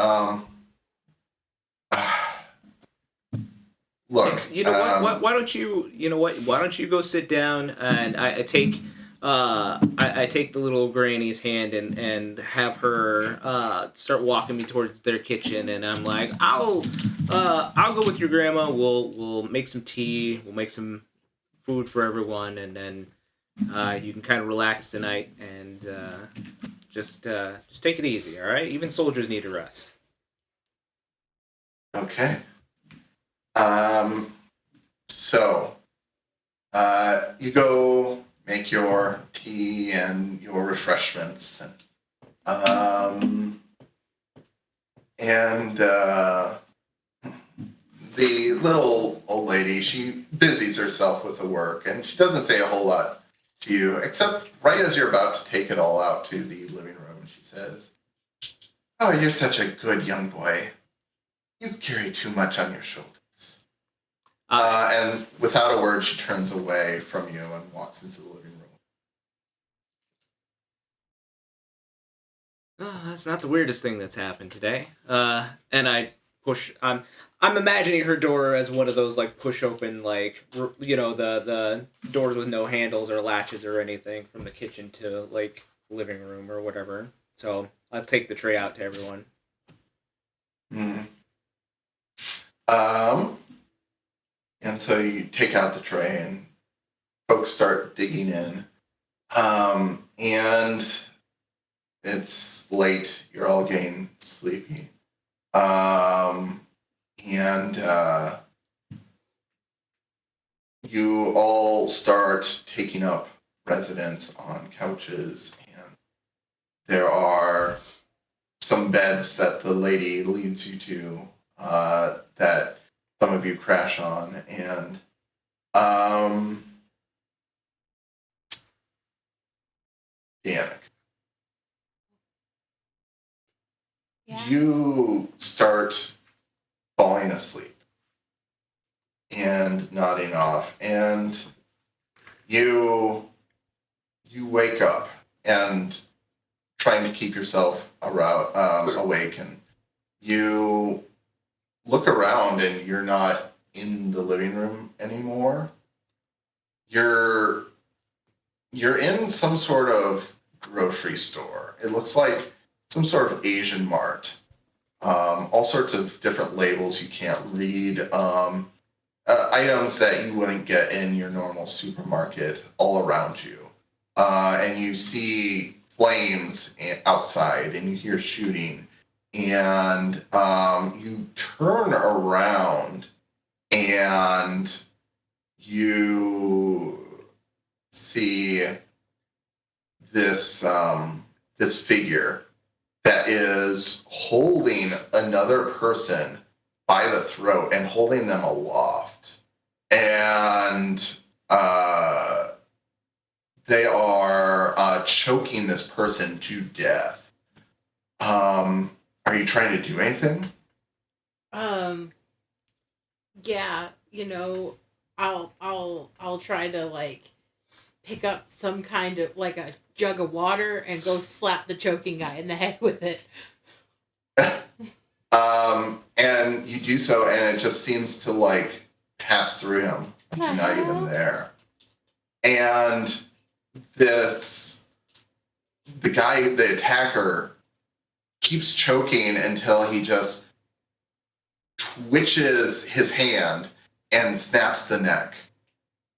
Look, You know what? Why don't you? You know what? Why don't you go sit down and I take the little granny's hand and have her start walking me towards their kitchen, and I'm like, I'll go with your grandma. We'll make some tea. We'll make some food for everyone, and then you can kind of relax tonight and just take it easy. All right. Even soldiers need a rest. okay. You go make your tea and your refreshments, and the little old lady, she busies herself with the work, and she doesn't say a whole lot to you, except right as you're about to take it all out to the living room, she says, Oh, you're such a good young boy. You carry too much on your shoulders. And without a word, she turns away from you and walks into the living room. Oh, that's not the weirdest thing that's happened today. And I push. I'm imagining her door as one of those like push open, like the doors with no handles or latches or anything from the kitchen to like living room or whatever. So I'll take the tray out to everyone. Mm. And so you take out the tray and folks start digging in. And it's late. You're all getting sleepy. And you all start taking up residence on couches, and there are some beds that the lady leads you to that some of you crash on, and Danica, Yeah. you start falling asleep and nodding off, and you wake up and trying to keep yourself awake, and you look around and you're not in the living room anymore. You're in some sort of grocery store. It looks like some sort of Asian mart. All sorts of different labels you can't read. Items that you wouldn't get in your normal supermarket all around you. And you see flames outside and you hear shooting. And you turn around and you see this this figure that is holding another person by the throat and holding them aloft, and they are choking this person to death. Are you trying to do anything? Yeah, I'll try to like pick up some kind of like a jug of water and go slap the choking guy in the head with it. And you do so, and it just seems to like pass through him. Like you're not even there. And the attacker, keeps choking until he just twitches his hand and snaps the neck.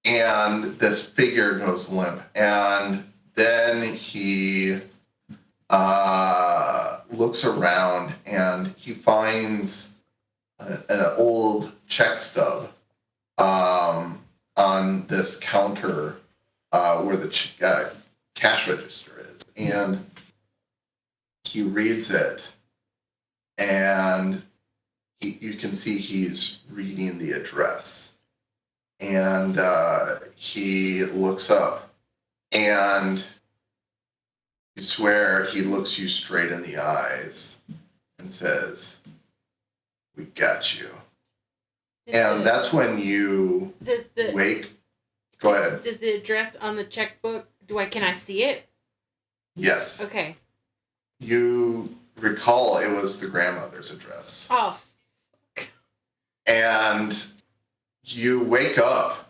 And this figure goes limp. And then he looks around and he finds an old check stub on this counter where the cash register is. And he reads it, and you can see he's reading the address. And he looks up, and you swear he looks you straight in the eyes and says, "We got you." And that's when you wake. Go ahead. Does the address on the checkbook, can I see it? Yes. Okay. You recall it was the grandmother's address. Oh. And you wake up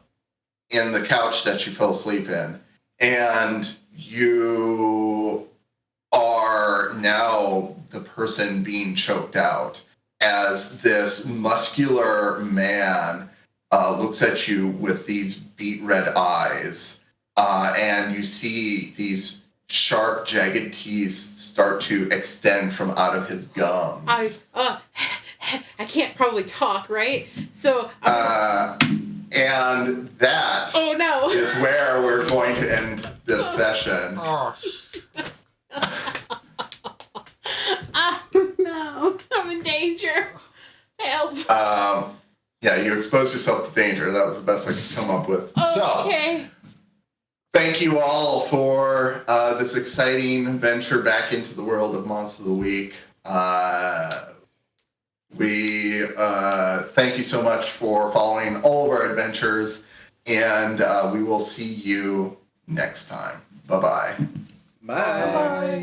in the couch that you fell asleep in, and you are now the person being choked out as this muscular man looks at you with these beet red eyes, and you see these sharp, jagged teeth start to extend from out of his gums. I can't probably talk, right? So. And that oh no! is where we're going to end this session. Oh, Oh no! I'm in danger. Help! Yeah, you exposed yourself to danger. That was the best I could come up with. Okay. So, thank you all for this exciting venture back into the world of Monster of the Week. We thank you so much for following all of our adventures, and we will see you next time. Bye-bye. Bye.